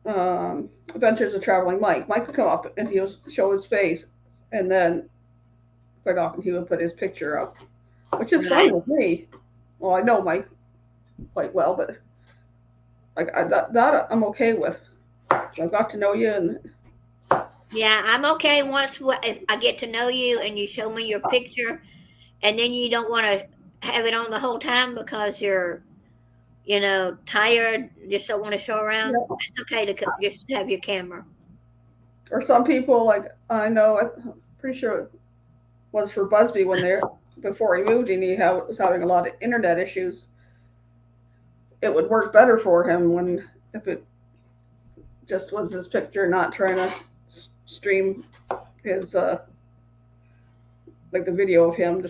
S1: Adventures of Traveling Mike. Mike would come up and he would show his face, and then quite often he would put his picture up, which is fine with me. Well, I know Mike quite well, but like that I'm okay with. So I've got to know you, and
S2: yeah, I'm okay once if I get to know you and you show me your picture, and then you don't want to have it on the whole time because you're, tired, just don't want to show around. Yeah. It's okay to just have your camera.
S1: Or some people, like I know, I'm pretty sure it was for Busby before he moved and he was having a lot of internet issues. It would work better for him if it just was his picture, not trying to stream his like the video of him.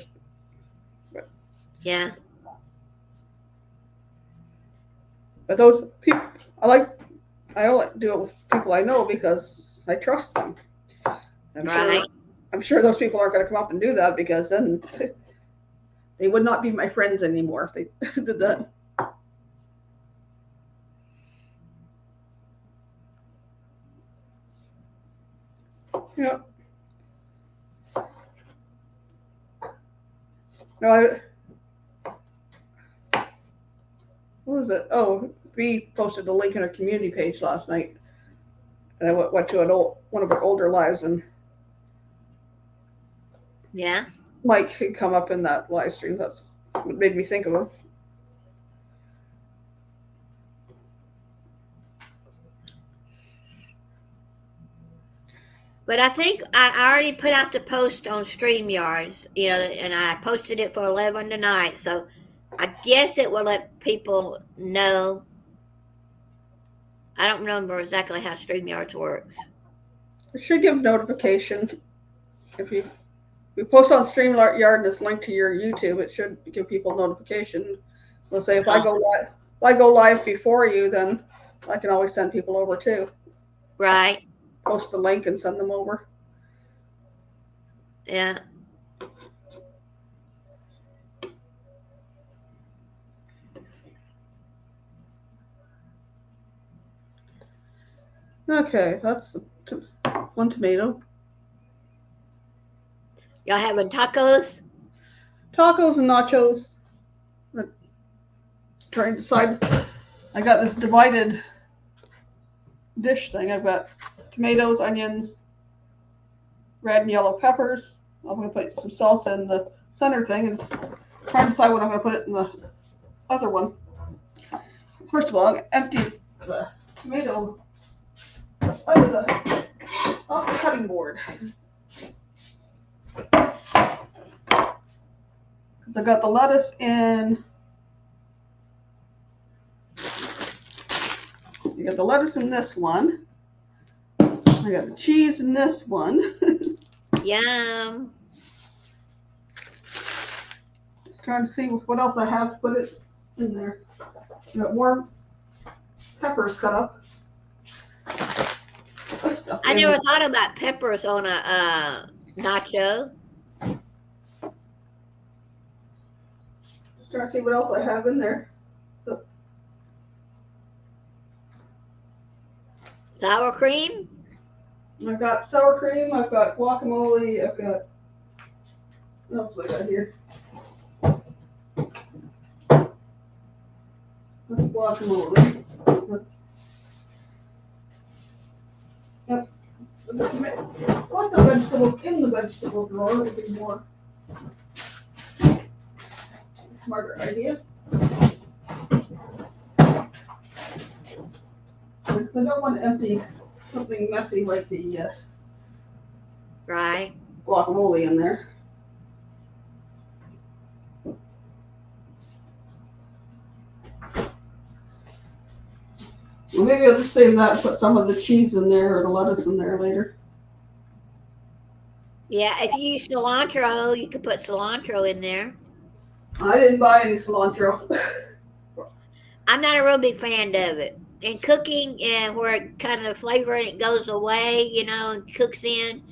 S2: Yeah.
S1: But those people, I only do it with people I know because I trust them. I'm sure those people aren't going to come up and do that because then they would not be my friends anymore if they did that. Yeah. No, what was it? Oh, we posted a link in our community page last night, and I went to one of our older lives, and
S2: yeah,
S1: Mike had come up in that live stream. That's what made me think of him.
S2: But I think I already put out the post on StreamYards, and I posted it for 11 tonight. So I guess it will let people know. I don't remember exactly how StreamYards works.
S1: It should give notifications. If you post on StreamYard and it's linked to your YouTube, it should give people notification. Let's say if
S2: Oh,
S1: I go live before you, then I can always send people over too.
S2: right.
S1: Post the link and send them over.
S2: Yeah.
S1: Okay, that's one tomato.
S2: Y'all having tacos?
S1: Tacos and nachos. I'm trying to decide. I got this divided dish thing. I've got tomatoes, onions, red and yellow peppers. I'm going to put some salsa in the center thing and try to decide what I'm going to put it in the other one. First of all, I'm going to empty the tomato out of off the cutting board. Because I got the lettuce in. You got the lettuce in this one. I got the cheese in this one.
S2: Yum.
S1: Just trying to see what else I have to put it in there. I got more peppers cut up. This stuff
S2: I never thought about peppers on a nacho.
S1: Just trying to see what else I have in there.
S2: Sour cream?
S1: I've got sour cream, I've got guacamole, I've got, what else do I got here? That's guacamole. Yep. Put the vegetables in the vegetable drawer would be more smarter idea. Because I don't want to empty something messy like the
S2: Right.
S1: guacamole in there. Well, maybe I'll just save that and put some of the cheese in there or the lettuce in there later.
S2: Yeah, if you use cilantro, you could put cilantro in there.
S1: I didn't buy any cilantro.
S2: I'm not a real big fan of it. In cooking and where it kind of flavor in it goes away, you know, and cooks in.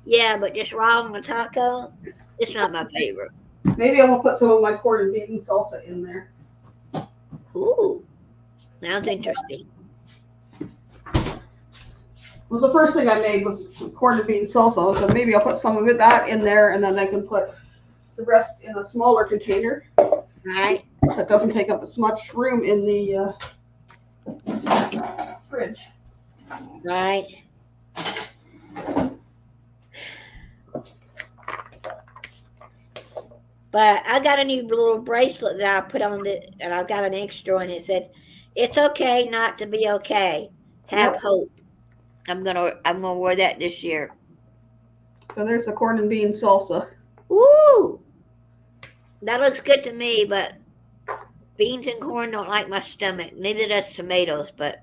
S2: Yeah, but just raw on a taco, it's not my favorite.
S1: Maybe I'm gonna put some of my corn and bean salsa in there.
S2: Ooh, sounds interesting.
S1: Well, the first thing I made was corn and bean salsa, so maybe I'll put some of that in there, and then I can put the rest in a smaller container.
S2: Right.
S1: That doesn't take up as much room in the fridge.
S2: Right. But I got a new little bracelet that I put on it, and I got an extra one. It said, "It's okay not to be okay. Have
S1: Yep.
S2: hope." I'm gonna wear that this year.
S1: So there's the corn and bean salsa.
S2: Ooh, that looks good to me. But beans and corn don't like my stomach. Neither does tomatoes. But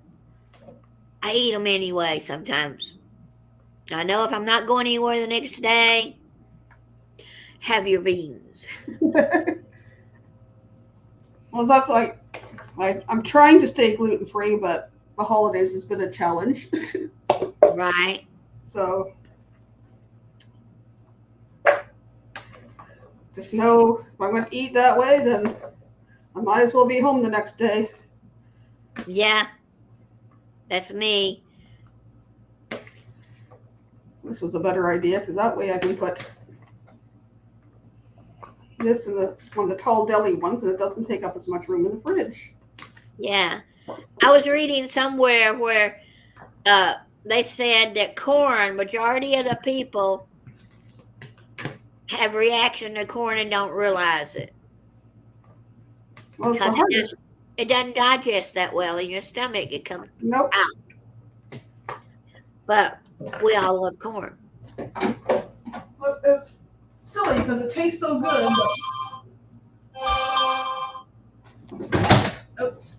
S2: I eat them anyway sometimes. I know if I'm not going anywhere the next day, have your beans.
S1: Well, that's like I'm trying to stay gluten free, but the holidays has been a challenge.
S2: Right.
S1: So just know if I'm going to eat that way, then I might as well be home the next day.
S2: Yeah, that's me.
S1: This was a better idea because that way I can put this in one of the tall deli ones, and it doesn't take up as much room in the fridge.
S2: Yeah. I was reading somewhere where they said that corn, majority of the people have reaction to corn and don't realize it.
S1: Well, it's the
S2: Because
S1: hardest.
S2: it doesn't digest that well in your stomach. It comes
S1: Nope.
S2: out. But we all love corn.
S1: Well, it's silly because it tastes so good. But... Oops.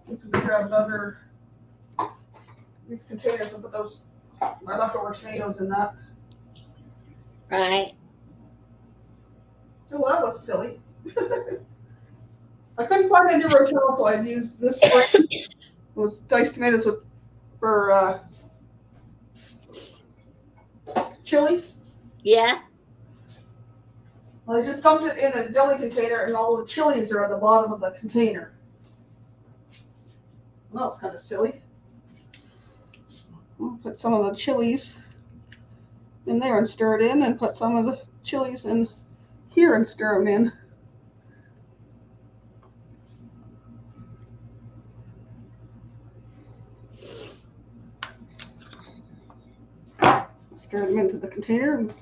S1: Just gonna grab another these containers and put those my leftover tomatoes in that.
S2: Right.
S1: So that was silly. I couldn't find any rotel, so I used this spray. It was diced tomatoes for chili.
S2: Yeah.
S1: Well, I just dumped it in a deli container, and all the chilies are at the bottom of the container. Well, that was kind of silly. I'll put some of the chilies in there and stir it in, and put some of the chilies in here and stir them in. Stir them into the container, and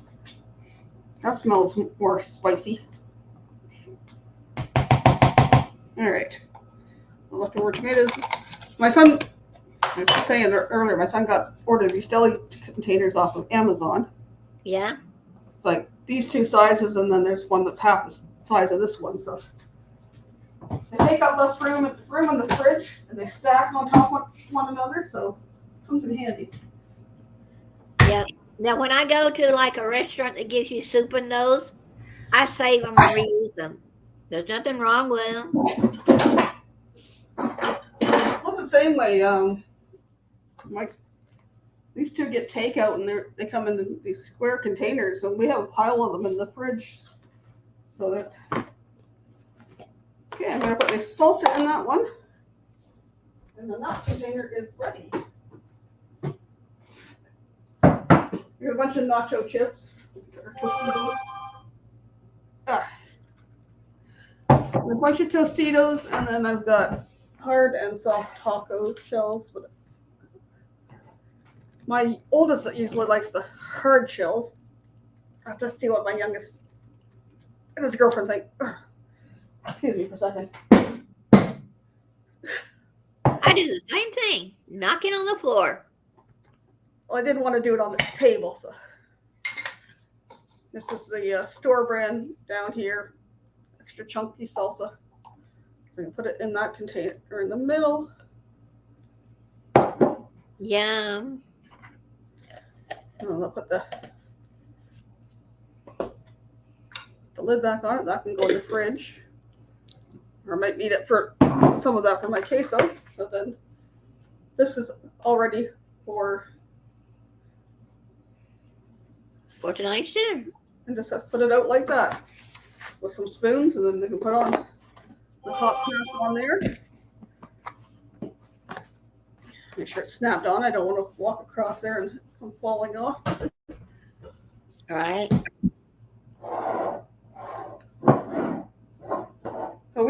S1: that smells more spicy. All right, so leftover tomatoes. My son, I was saying earlier, my son ordered these deli containers off of Amazon.
S2: Yeah.
S1: It's like these two sizes, and then there's one that's half the size of this one. So they take up less room in the fridge, and they stack on top of one another. So it comes in handy.
S2: Yeah. Now, when I go to like a restaurant that gives you soup in those, I save them and reuse them. There's nothing wrong with them.
S1: Well, it's the same way. These two get takeout, and they come in these square containers, and we have a pile of them in the fridge. So that. Okay, I'm gonna put the salsa in that one, and then that container is ready. We have a bunch of nacho chips. A bunch of Tostitos, and then I've got hard and soft taco shells. My oldest usually likes the hard shells. I have to see what my youngest and his girlfriend think. Excuse me for a second.
S2: I do the same thing, knocking on the floor.
S1: Well, I didn't want to do it on the table, so this is the store brand down here, extra chunky salsa. So I'm gonna put it in that container in the middle.
S2: Yum.
S1: And I'll put the lid back on it. That can go in the fridge, or I might need it for some of that for my queso. But then this is already for
S2: tonight's dinner.
S1: And just have to put it out like that with some spoons, and then they can put on the top snap on there. Make sure it's snapped on. I don't want to walk across there and come falling off.
S2: All right.
S1: So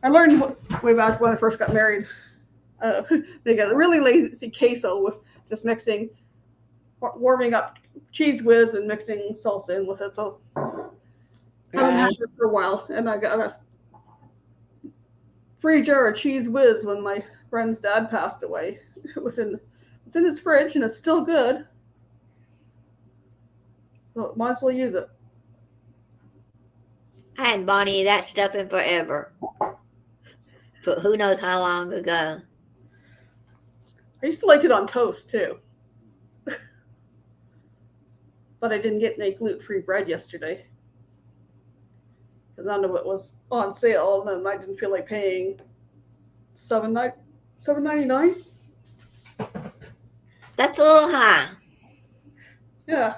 S1: I learned way back when I first got married, they got a really lazy queso with just warming up cheese whiz and mixing salsa in with it. So I haven't had it for a while, and I got a free jar of cheese whiz when my friend's dad passed away. It's in his fridge, and it's still good. So might as well use it.
S2: I hadn't bought any of that stuff in forever. For who knows how long ago.
S1: I used to like it on toast too. But I didn't get any gluten-free bread yesterday because none of it was on sale, and I didn't feel like paying $7.99.
S2: That's a little high.
S1: Yeah,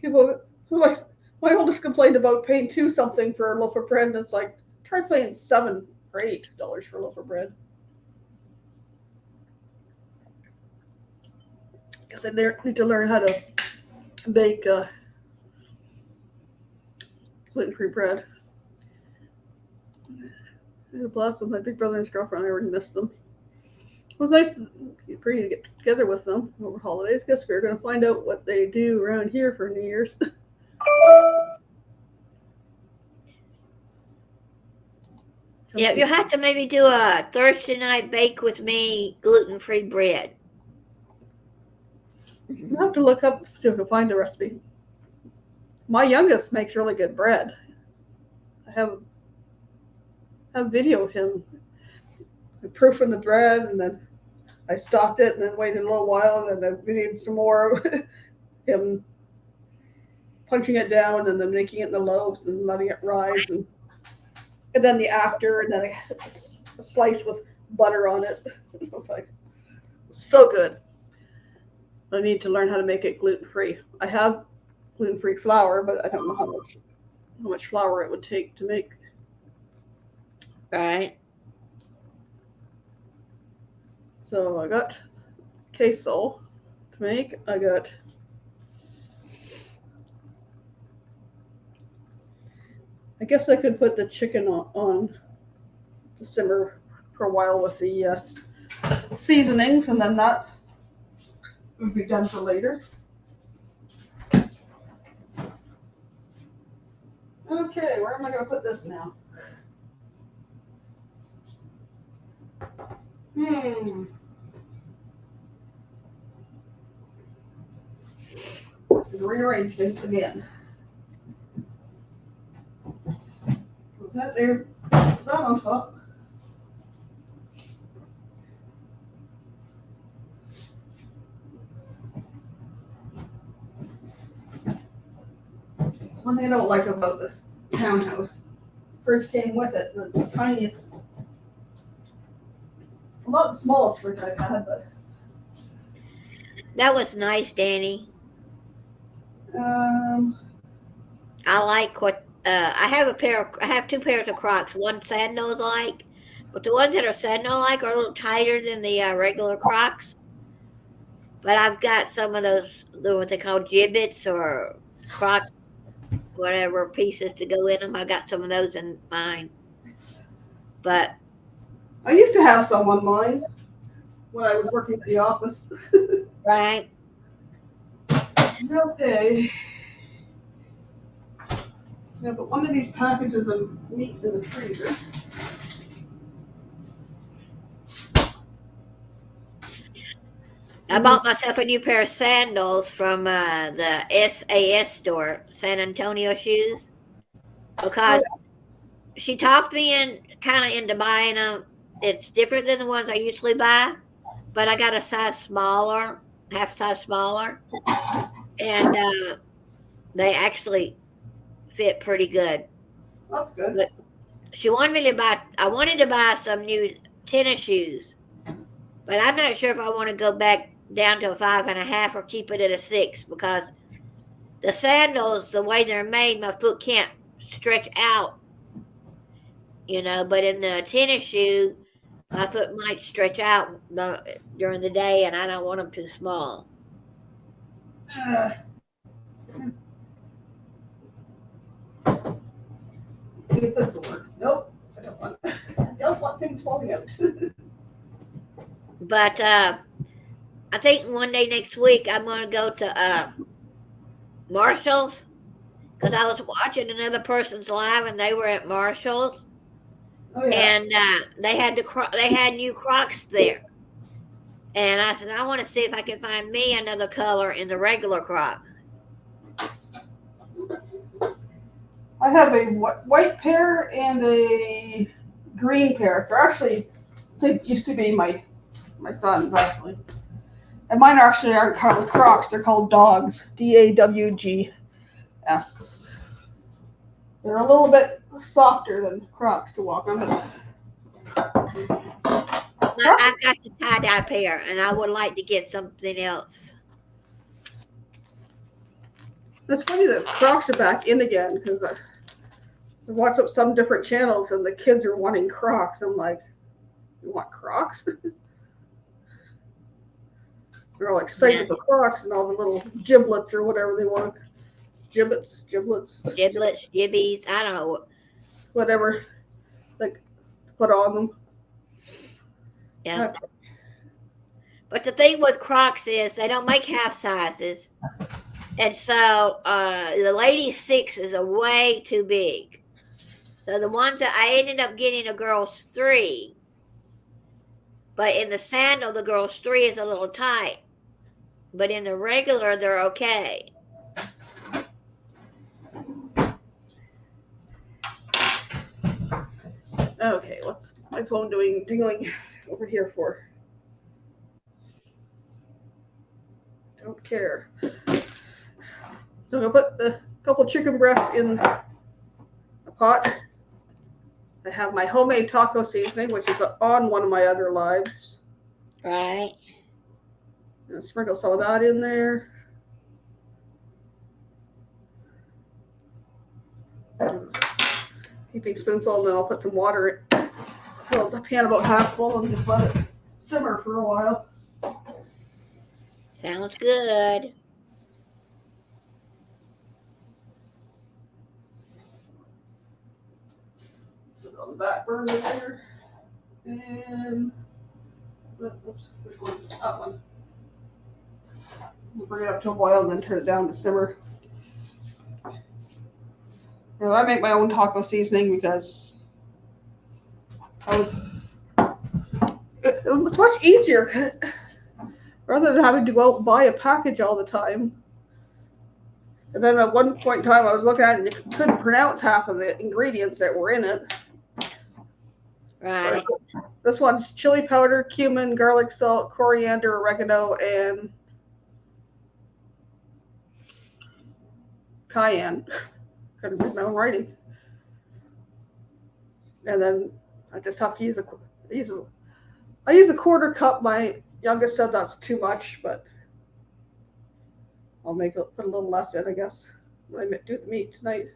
S1: people. My oldest complained about paying $2 something for a loaf of bread, and it's like try paying $7 or $8 for a loaf of bread. Because I need to learn how to bake gluten-free bread. I had a blast with my big brother and his girlfriend. I already missed them. It was nice for you to get together with them over holidays. Guess we're going to find out what they do around here for New Year's.
S2: Yeah, you'll have to maybe do a Thursday night bake with me gluten-free bread.
S1: I'll have to look up to see if I can find the recipe. My youngest makes really good bread. I have video of him proofing the bread, and then I stopped it and then waited a little while, and then I videoed some more of him punching it down and then making it in the loaves and letting it rise and then the after and then a slice with butter on it. I was like, so good. I need to learn how to make it gluten free. I have gluten free flour, but I don't know how much flour it would take to make.
S2: Right.
S1: So I got queso to make. I guess I could put the chicken on to simmer for a while with the seasonings, and then that would be done for later. Okay, where am I going to put this now? Rearrange things again. Was that there? That on top. It's one thing I don't like about this townhouse. Fridge came with it. It's the tiniest. Well, not the smallest fridge I've had, but.
S2: That was nice, Danny. I like what I have two pairs of Crocs. One sandals like, but the ones that are sandal like are a little tighter than the regular Crocs. But I've got some of those what they call gibbets or Croc whatever pieces to go in them. I got some of those in mine. But
S1: I used to have some on mine when I was working at the office.
S2: right.
S1: Okay. Yeah, but one of these packages of meat in the freezer.
S2: I bought myself a new pair of sandals from the SAS store, San Antonio Shoes, because she talked me in kind of into buying them. It's different than the ones I usually buy, but I got a size smaller, half size smaller, and they actually fit pretty good.
S1: That's good.
S2: But she wanted me to buy. I wanted to buy some new tennis shoes, but I'm not sure if I want to go back down to a 5.5 or keep it at a 6 because the sandals, the way they're made, my foot can't stretch out, but in the tennis shoe, my foot might stretch out during the day, and I don't want them too small.
S1: See if this will work. Nope, I don't want things falling out.
S2: But I think one day next week I'm going to go to Marshall's because I was watching another person's live and they were at Marshall's. Oh, yeah. And they had new Crocs there, and I said I want to see if I can find me another color in the regular Croc.
S1: I have a white pair and a green pair. They're actually, they used to be my son's actually, and mine aren't called Crocs. They're called Dogs. DAWGS. They're a little bit softer than Crocs to walk on.
S2: I've got the tie-dye pair, and I would like to get something else.
S1: It's funny that Crocs are back in again because I watched up some different channels and the kids are wanting Crocs. I'm like, you want Crocs? They're all excited for Crocs and all the little giblets or whatever they want. Giblets,
S2: gibbies, I don't know.
S1: Whatever, like, put on them.
S2: Yeah. Okay. But the thing with Crocs is they don't make half sizes. And so the ladies' 6 is way too big. So the ones that I ended up getting a girl's 3. But in the sandal, the girl's 3 is a little tight. But in the regular, they're okay.
S1: Okay, what's my phone doing dingling over here for? Don't care. So I'm gonna put the couple chicken breasts in the pot. I have my homemade taco seasoning, which is on one of my other lives.
S2: Right.
S1: I'm gonna sprinkle some of that in there. Heaping spoonful, and then I'll put some water in. Fill the pan about half full and just let it simmer for a while.
S2: Sounds good.
S1: Put it on the back burner there. And oops, which one? That one. We'll bring it up to a boil and then turn it down to simmer. Now, I make my own taco seasoning because it's much easier rather than having to go out and buy a package all the time. And then at one point in time, I was looking at it and you couldn't pronounce half of the ingredients that were in it.
S2: Right.
S1: This one's chili powder, cumin, garlic salt, coriander, oregano, and cayenne. Couldn't read my own writing. And then I just have to use I use a quarter cup. My youngest said that's too much, but I'll put a little less in, I guess, when I do the meat tonight.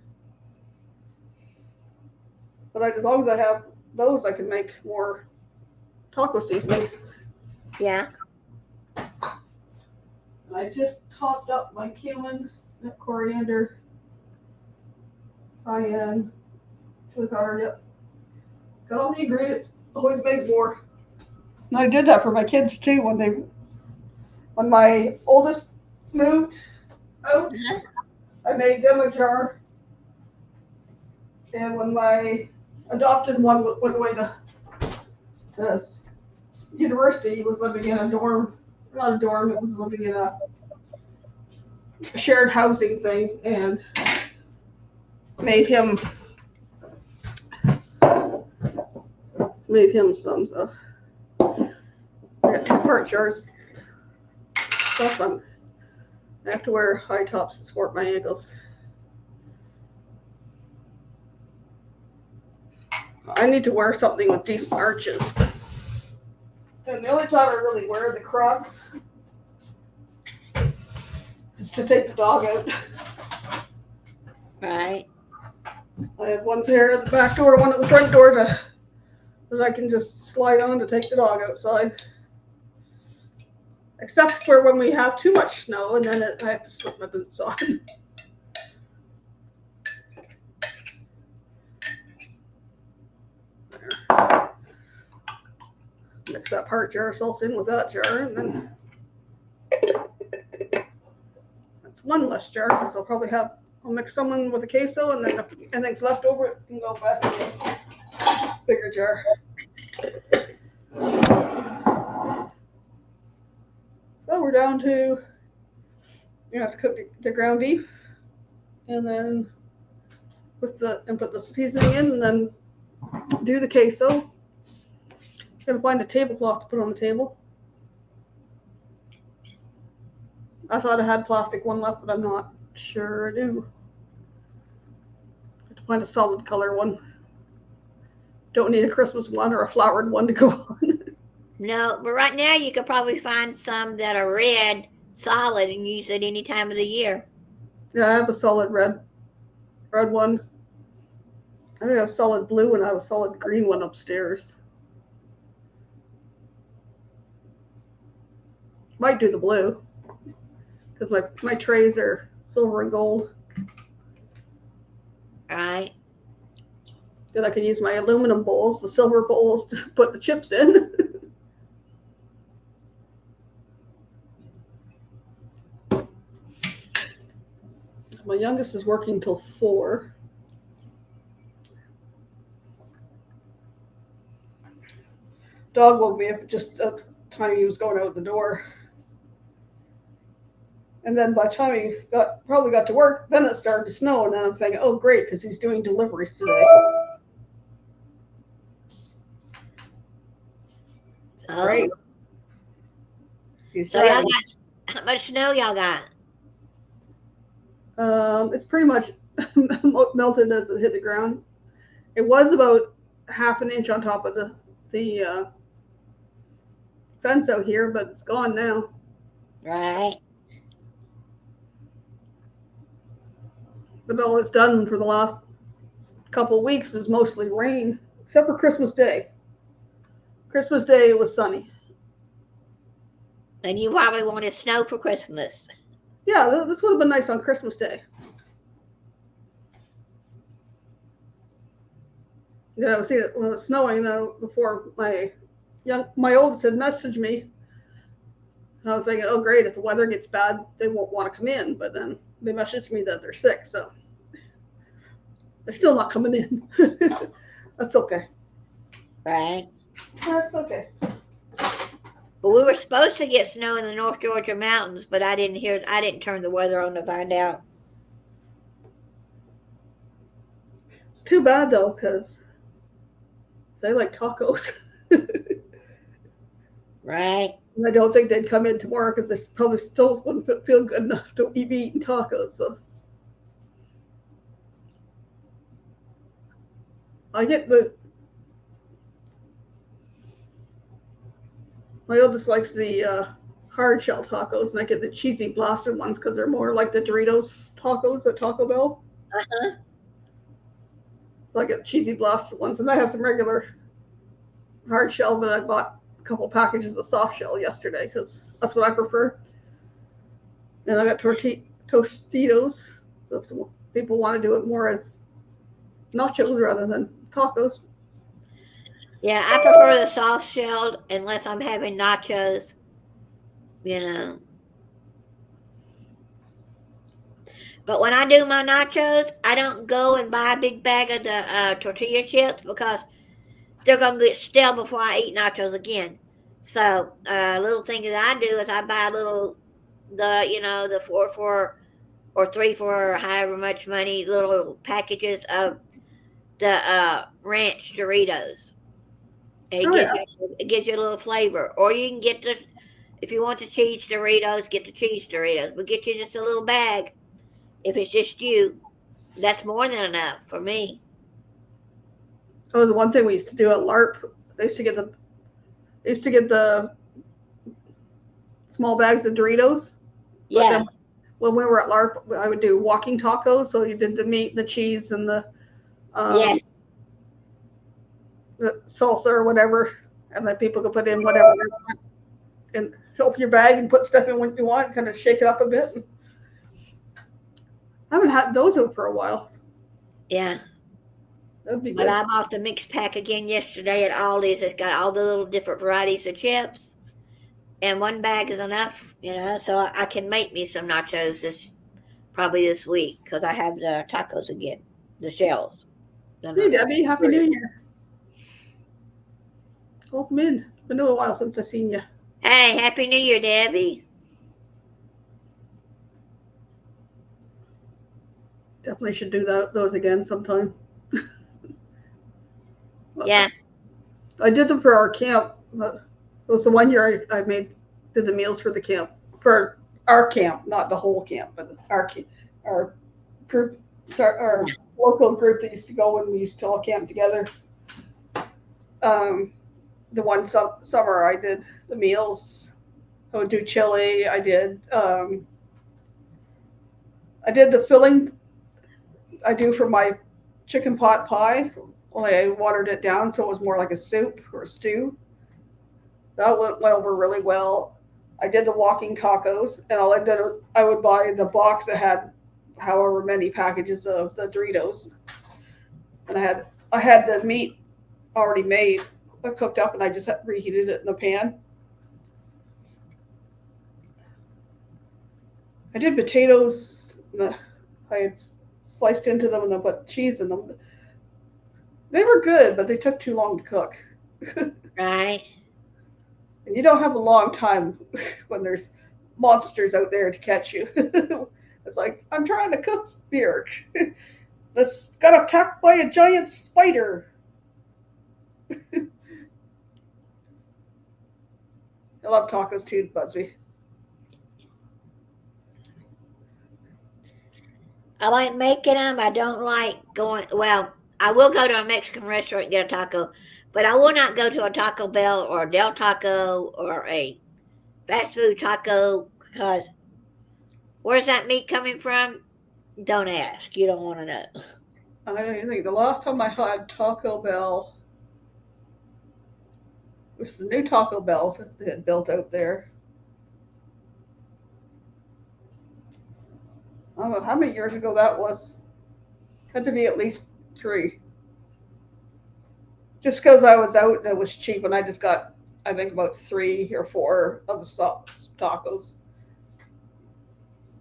S1: But as long as I have those, I can make more taco seasoning.
S2: Yeah.
S1: And I just topped up my cumin, coriander, cayenne, chili powder. Yep. Got all the ingredients. Always make more. And I did that for my kids too when my oldest moved out. I made them a jar. And when my adopted one went away to university, he was living in a dorm. Not a dorm, it was living in a shared housing thing, and made him some. So I got 2-part jars. Plus, I have to wear high tops to support my ankles. I need to wear something with decent arches. And the only time I really wear the Crocs is to take the dog out.
S2: Right.
S1: I have one pair at the back door, one at the front door that I can just slide on to take the dog outside. Except for when we have too much snow, and then I have to slip my boots on. Mix that part jar of salsa in with that jar, and then that's one less jar because I'll mix someone with a queso, and then if anything's left over, it can go back in a bigger jar. So we're down to, you have to cook the ground beef, and then put the seasoning in, and then do the queso. Gotta find a tablecloth to put on the table. I thought I had plastic one left, but I'm not sure I do. Have to find a solid color one. Don't need a Christmas one or a flowered one to go on.
S2: No, but right now you could probably find some that are red, solid, and use it any time of the year.
S1: Yeah, I have a solid red one. I think I have a solid blue and I have a solid green one upstairs. Might do the blue because my trays are silver and gold.
S2: Right.
S1: Then I can use my aluminum bowls, the silver bowls, to put the chips in. My youngest is working till 4. Dog woke me up just at the time he was going out the door. And then by the time he probably got to work, then it started to snow. And then I'm thinking, oh, great, because he's doing deliveries today.
S2: Oh.
S1: Great.
S2: So y'all got, how much snow y'all got?
S1: It's pretty much melted as it hit the ground. It was about half an inch on top of the fence out here, but it's gone now.
S2: Right.
S1: But all it's done for the last couple of weeks is mostly rain, except for Christmas Day. Christmas Day it was sunny.
S2: And you probably wanted snow for Christmas.
S1: Yeah, this would have been nice on Christmas Day. See it when it was snowing before my oldest had messaged me. And I was thinking, oh great, if the weather gets bad, they won't want to come in. But then they messaged me that they're sick, so they're still not coming in. That's okay.
S2: Right.
S1: That's okay.
S2: But we were supposed to get snow in the North Georgia mountains, but I didn't turn the weather on to find out.
S1: It's too bad though, because they like tacos.
S2: Right.
S1: And I don't think they'd come in tomorrow because they probably still wouldn't feel good enough to be eating tacos. So I get my oldest likes the hard shell tacos, and I get the cheesy blasted ones because they're more like the Doritos tacos at Taco Bell.
S2: Uh-huh.
S1: So I get cheesy blasted ones, and I have some regular hard shell, but I bought a couple packages of soft shell yesterday because that's what I prefer. And I got Tostitos. So if people want to do it more as nachos rather than tacos.
S2: Yeah, I prefer the soft shelled unless I'm having nachos, you know. But when I do my nachos, I don't go and buy a big bag of the tortilla chips because they're going to get stale before I eat nachos again. So a little thing that I do is I buy the 4 for or 3 for however much money little packages of the ranch Doritos. And
S1: Oh yeah.
S2: it gives you a little flavor. Or you can get if you want the cheese Doritos, get the cheese Doritos. But get you just a little bag. If it's just you, that's more than enough for me.
S1: Oh, the one thing we used to do at LARP, they used to get the small bags of Doritos. But
S2: Yeah.
S1: then when we were at LARP, I would do walking tacos. So you did the meat, the cheese, and
S2: Yes.
S1: um, the salsa or whatever, and then people could put in whatever they want and fill up your bag and put stuff in what you want, kind of shake it up a bit. I haven't had those in for a while.
S2: Yeah.
S1: That'd be
S2: But
S1: good.
S2: I bought the mixed pack again yesterday at Aldi's. It's got all the little different varieties of chips. And one bag is enough, so I can make me some nachos probably this week because I have the tacos again, the shells.
S1: Hey Debbie, Happy New Year. Welcome in. It's been a while since I've seen you.
S2: Hey, Happy New Year, Debbie.
S1: Definitely should do those again sometime.
S2: Yeah.
S1: I did them for our camp. It was the one year I did the meals for the camp, for our camp, not the whole camp, but our group, our local group that used to go when we used to all camp together. The one summer I did the meals. I would do chili. I did the filling. I do for my chicken pot pie. Only I watered it down so it was more like a soup or a stew. That went over really well. I did the walking tacos, and all I did was I would buy the box that had however many packages of the Doritos, and I had the meat already made, cooked up, and I just reheated it in the pan. I did potatoes. I had sliced into them and then put cheese in them. They were good, but they took too long to cook.
S2: Right.
S1: And you don't have a long time when there's monsters out there to catch you. It's like, I'm trying to cook here. This got attacked by a giant spider. I love tacos too, Busby.
S2: I like making them. I don't like going. Well, I will go to a Mexican restaurant and get a taco, but I will not go to a Taco Bell or a Del Taco or a fast food taco because where's that meat coming from? Don't ask. You don't want to know.
S1: I don't even think the last time I had Taco Bell was the new Taco Bell that they had built out there. I don't know how many years ago that was. Had to be at least 3. Just because I was out and it was cheap, and I just got, I think, about 3 or 4 of the tacos.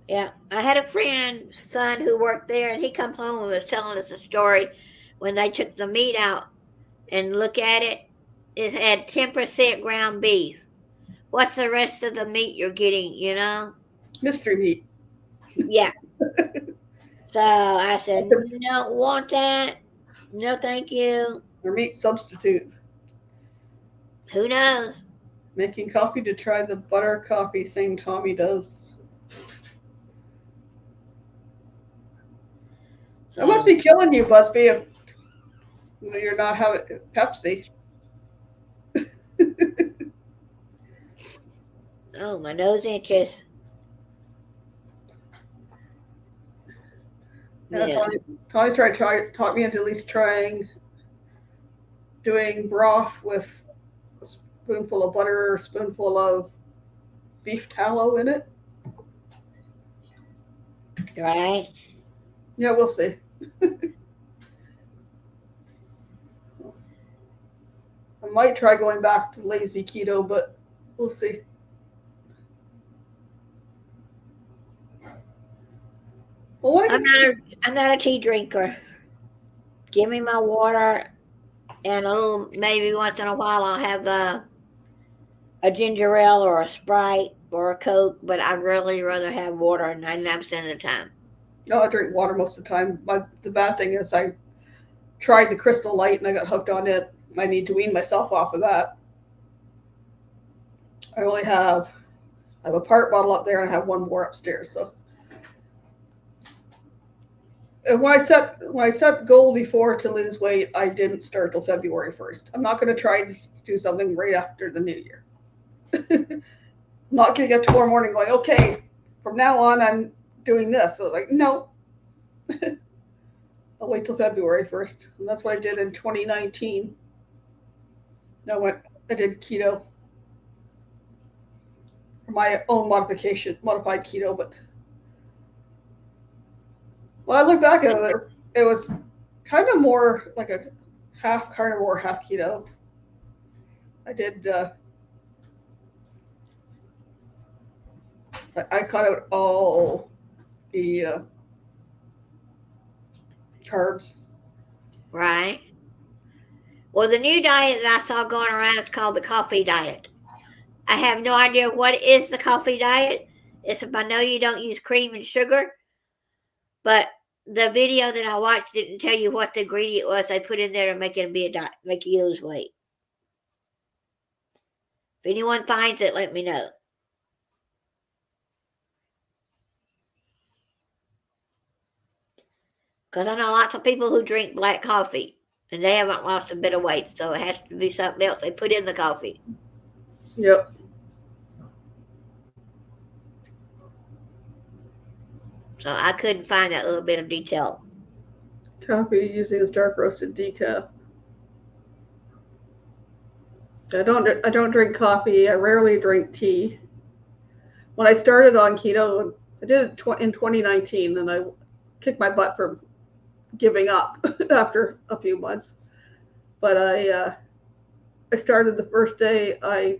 S2: Yeah, I had a friend's son who worked there, and he comes home and was telling us a story when they took the meat out and look at it. It had 10% ground beef. What's the rest of the meat you're getting? You know?
S1: Mystery meat.
S2: Yeah. So I said, no, want that? No, thank you.
S1: Or meat substitute.
S2: Who knows?
S1: Making coffee to try the butter coffee thing Tommy does. That must
S2: So,
S1: be killing you, Busby, if you're not having Pepsi.
S2: oh, my nose itches.
S1: Yeah,
S2: Yeah.
S1: Tommy's taught me into at least trying doing broth with a spoonful of butter, a spoonful of beef tallow in it.
S2: Right?
S1: Yeah, we'll see. I might try going back to lazy keto, but we'll see. Well, what
S2: I'm not a tea drinker. Give me my water and a little, maybe once in a while I'll have a ginger ale or a Sprite or a Coke, but I'd really rather have water 99% of the time.
S1: I drink water most of the time. The bad thing is I tried the Crystal Light and I got hooked on it. I need to wean myself off of that. I have a part bottle up there and I have one more upstairs. So and when I set goal before to lose weight, I didn't start till February 1st. I'm not going to try to do something right after the new year. I'm not going to get tomorrow morning going, okay, from now on I'm doing this. So like, no, I'll wait till February 1st. And that's what I did in 2019. I did keto, my own modified keto. But when I look back at it, it was kind of more like a half carnivore, half keto. I did. I cut out all the carbs.
S2: Right? Well, the new diet that I saw going around is called the coffee diet. I have no idea what is the coffee diet. It's if I know you don't use cream and sugar, but the video that I watched didn't tell you what the ingredient was they put in there to make it be a diet, make you lose weight. If anyone finds it, let me know. Because I know lots of people who drink black coffee and they haven't lost a bit of weight, so it has to be something else they put in the coffee.
S1: Yep.
S2: So I couldn't find that little bit of detail.
S1: Coffee using as dark roasted decaf. I don't drink coffee. I rarely drink tea. When I started on keto, I did it in 2019, and I kicked my butt for giving up after a few months. But I started the first day. I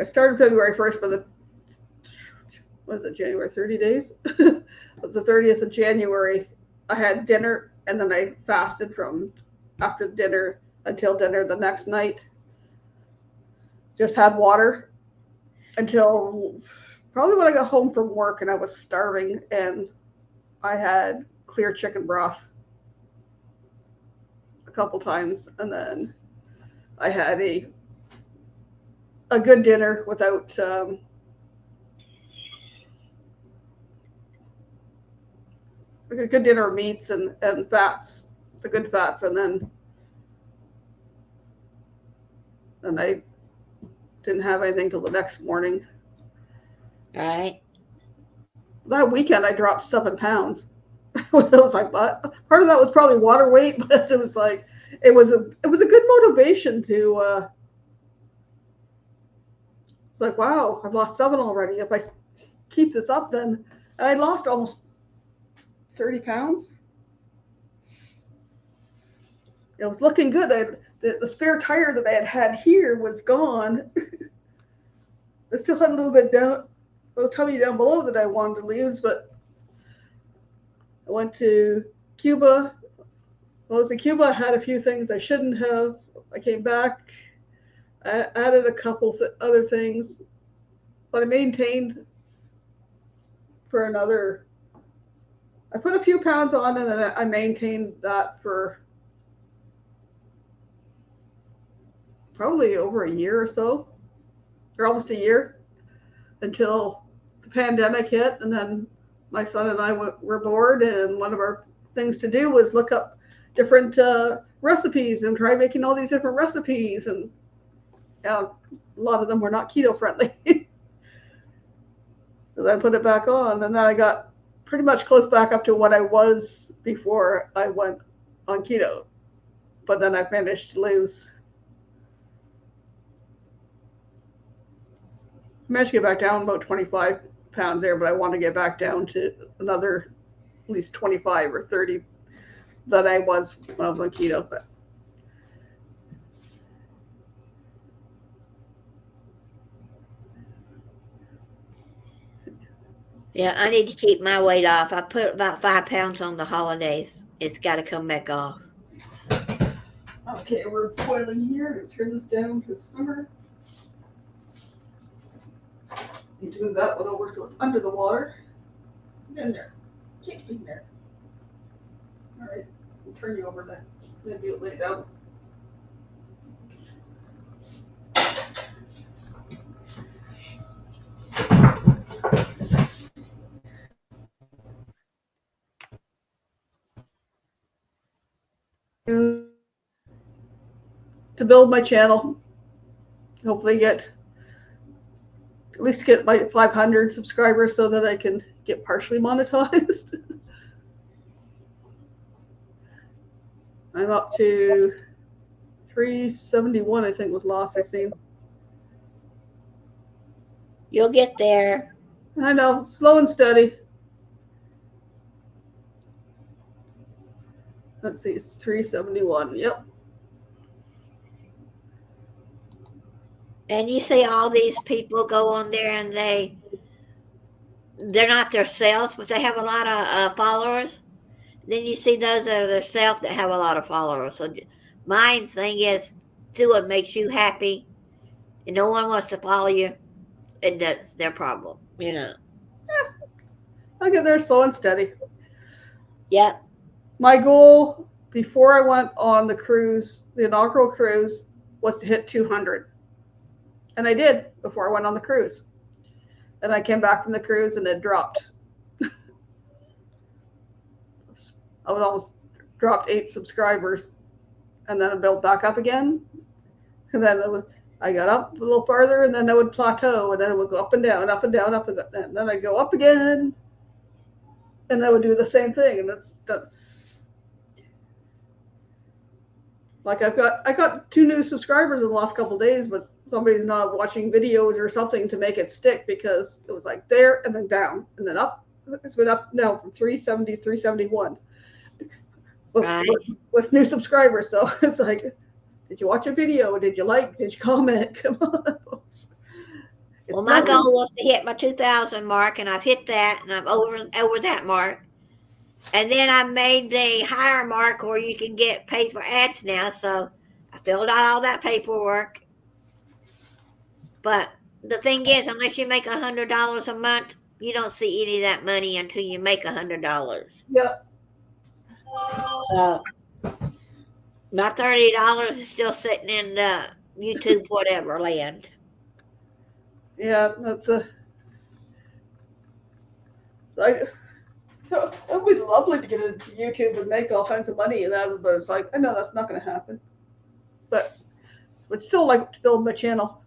S1: started February 1st, but January 30 days? But the 30th of January, I had dinner, and then I fasted from after dinner until dinner the next night. Just had water until probably when I got home from work and I was starving, and I had clear chicken broth a couple times, and then I had a good dinner without like a good dinner of meats and fats, the good fats, and I didn't have anything till the next morning.
S2: Right.
S1: That weekend I dropped 7 pounds. I was like, what? Part of that was probably water weight, but it was like it was a good motivation to. It's like, wow, I've lost 7 already. If I keep this up, then and I lost almost 30 pounds. It was looking good. The spare tire that I had here was gone. I still had a little bit down, a little tummy down below that I wanted to lose, but I went to Cuba. While I was in Cuba, I had a few things I shouldn't have. I came back, I added a couple other things, but I maintained for another. I put a few pounds on, and then I maintained that for probably over a year or so, or almost a year, until the pandemic hit, and then my son and I were bored, and one of our things to do was look up different recipes and try making all these different recipes, and a lot of them were not keto friendly. So then I put it back on, and then I got pretty much close back up to what I was before I went on keto. But then I managed to lose. I managed to get back down about 25 pounds there, but I want to get back down to another at least 25 or 30 that I was when I was on keto. But
S2: Yeah, I need to keep my weight off. I put about 5 pounds on the holidays. It's got to come back off.
S1: okay, we're boiling here to turn this down to simmer. Need to move that one over so it's under the water. Get in there. Can't be in there. All right, we'll turn you over then. Maybe you'll lay down. To build my channel, hopefully get at least get my 500 subscribers so that I can get partially monetized. I'm up to 371, I think was last I seen.
S2: You'll get there.
S1: I know, slow and steady. Let's see, it's 371. Yep.
S2: And you see all these people go on there and they're not themselves, but they have a lot of followers. Then you see those that are themselves that have a lot of followers. So my thing is, do what makes you happy, and no one wants to follow you, and that's their problem.
S1: Yeah, I'll get there slow and steady.
S2: Yep.
S1: My goal before I went on the cruise, the inaugural cruise, was to hit 200. And I did before I went on the cruise. And I came back from the cruise and it dropped. I was almost dropped 8 subscribers. And then it built back up again. And then I got up a little farther, and then I would plateau, and then it would go up and down, up and down, up and down. And then I'd go up again. And I would do the same thing. And it's done. Like I got 2 new subscribers in the last couple of days, but somebody's not watching videos or something to make it stick, because it was like there and then down and then up. It's been up now from 370 to 371 with new subscribers. So it's like, did you watch a video? Did you like? Did you comment? Come on.
S2: Well, my goal was to hit my 2,000 mark, and I've hit that, and I'm over that mark. And then I made the higher mark where you can get paid for ads now. So I filled out all that paperwork. But the thing is, unless you make $100 a month, you don't see any of that money until you make $100.
S1: Yeah.
S2: So my $30 is still sitting in the YouTube whatever land.
S1: Yeah, that's It would be lovely to get into YouTube and make all kinds of money and that, but it's like I know that's not going to happen. But would still like to build my channel.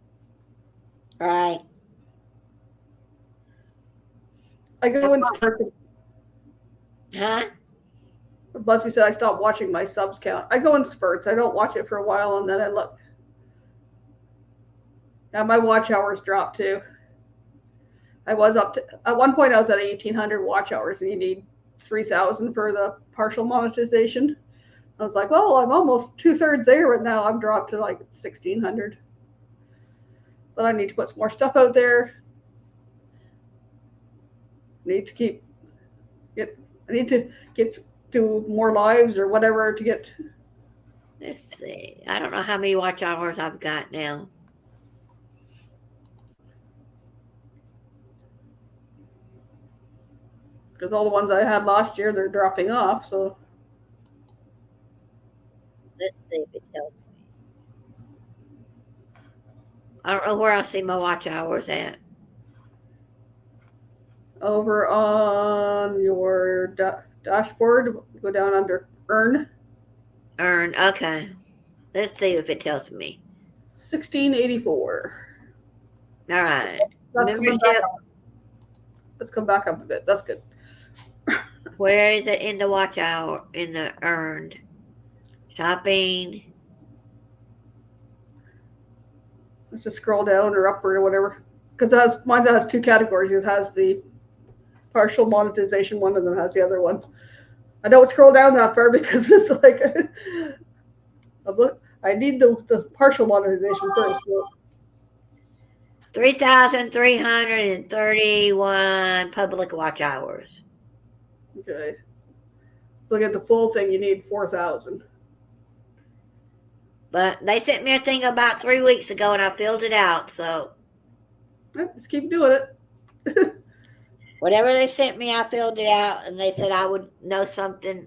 S2: Right.
S1: I go in spurts.
S2: Huh?
S1: Busby said I stopped watching my subs count. I go in spurts. I don't watch it for a while and then I look. Now my watch hours dropped too. I was up to at one point I was at 1,800 watch hours and you need 3,000 for the partial monetization. I was like, well, I'm almost 2/3 there, and now I've dropped to like 1,600. But I need to put some more stuff out there. I need to get to more lives or whatever to get.
S2: Let's see. I don't know how many watch hours I've got now.
S1: Because all the ones I had last year, they're dropping off. So
S2: Let's see if it tells me. I don't know where I see my watch hours at.
S1: over on your dashboard, go down under Earn.
S2: Earn. Okay. Let's see if it tells me.
S1: 1,684.
S2: All right.
S1: That's coming back
S2: Membership.
S1: up. Let's come back up a bit. That's good.
S2: Where is it in the watch hour? In the earned. Shopping.
S1: Let's just scroll down or upward or whatever. Because mine has two categories. It has the partial monetization one and then it has the other one. I don't scroll down that far because it's like I need the partial monetization first. So
S2: 3,331 public watch hours.
S1: okay. So to get the full thing, you need 4,000.
S2: But they sent me a thing about 3 weeks ago and I filled it out. So
S1: Just keep doing it.
S2: whatever they sent me, I filled it out and they said I would know something,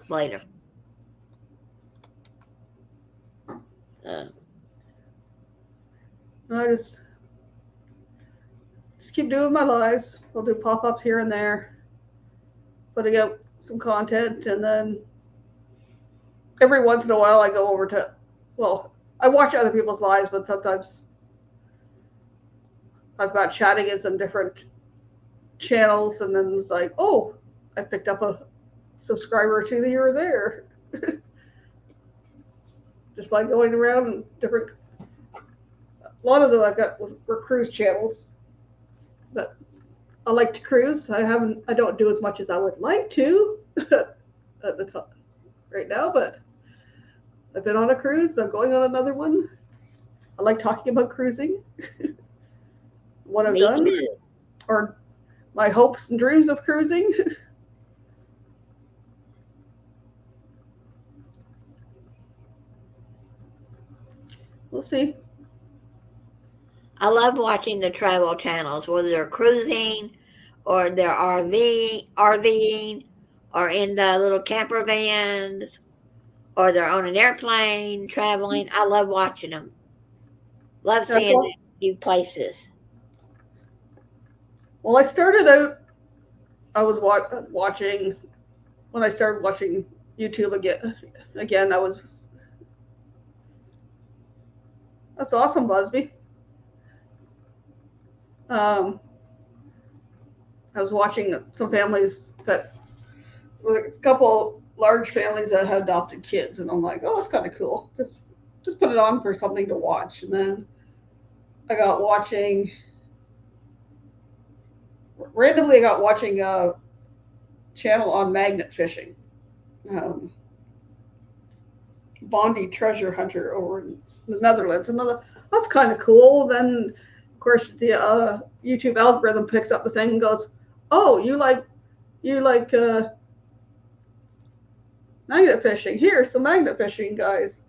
S2: later.
S1: I just keep doing my lives. I'll do pop-ups here and there, putting out some content, and then every once in a while I go over to, well, I watch other people's lives, but sometimes I've got chatting in some different channels, and then it's like, oh, I picked up a subscriber or two that you were there. Just by going around and different, a lot of them I got were cruise channels. But I like to cruise. I don't do as much as I would like to at the top right now, but I've been on a cruise. I'm going on another one. I like talking about cruising. What I've done, or my hopes and dreams of cruising. We'll see.
S2: I love watching the travel channels, whether they're cruising or they're RVing, or in the little camper vans, or they're on an airplane traveling. I love watching them. Love seeing new places.
S1: Well, I started out, I was watching, when I started watching YouTube again, that's awesome, Busby. I was watching some families a couple large families that had adopted kids, and I'm like, oh, that's kind of cool. Just put it on for something to watch. And then I got watching a channel on magnet fishing. Bondi Treasure Hunter over in the Netherlands. That's kind of cool. Then, of course, the YouTube algorithm picks up the thing and goes, "Oh, you like magnet fishing? Here's some magnet fishing guys."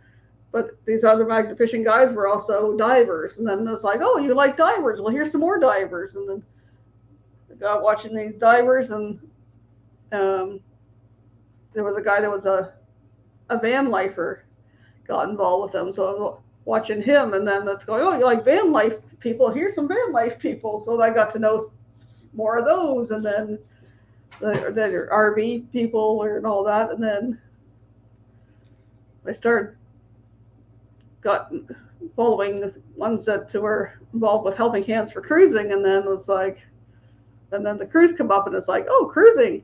S1: But these other magnet fishing guys were also divers, and then it's like, "Oh, you like divers? Well, here's some more divers." And then I got watching these divers, and there was a guy that was a van lifer, got involved with them. So I'm watching him, and then that's going, oh, you like van life people? Here's some van life people. So I got to know more of those, and then then your RV people and all that, and then I started got following the ones that were involved with Helping Hands for cruising, and then was like, and then the cruise come up, and it's like, oh, cruising.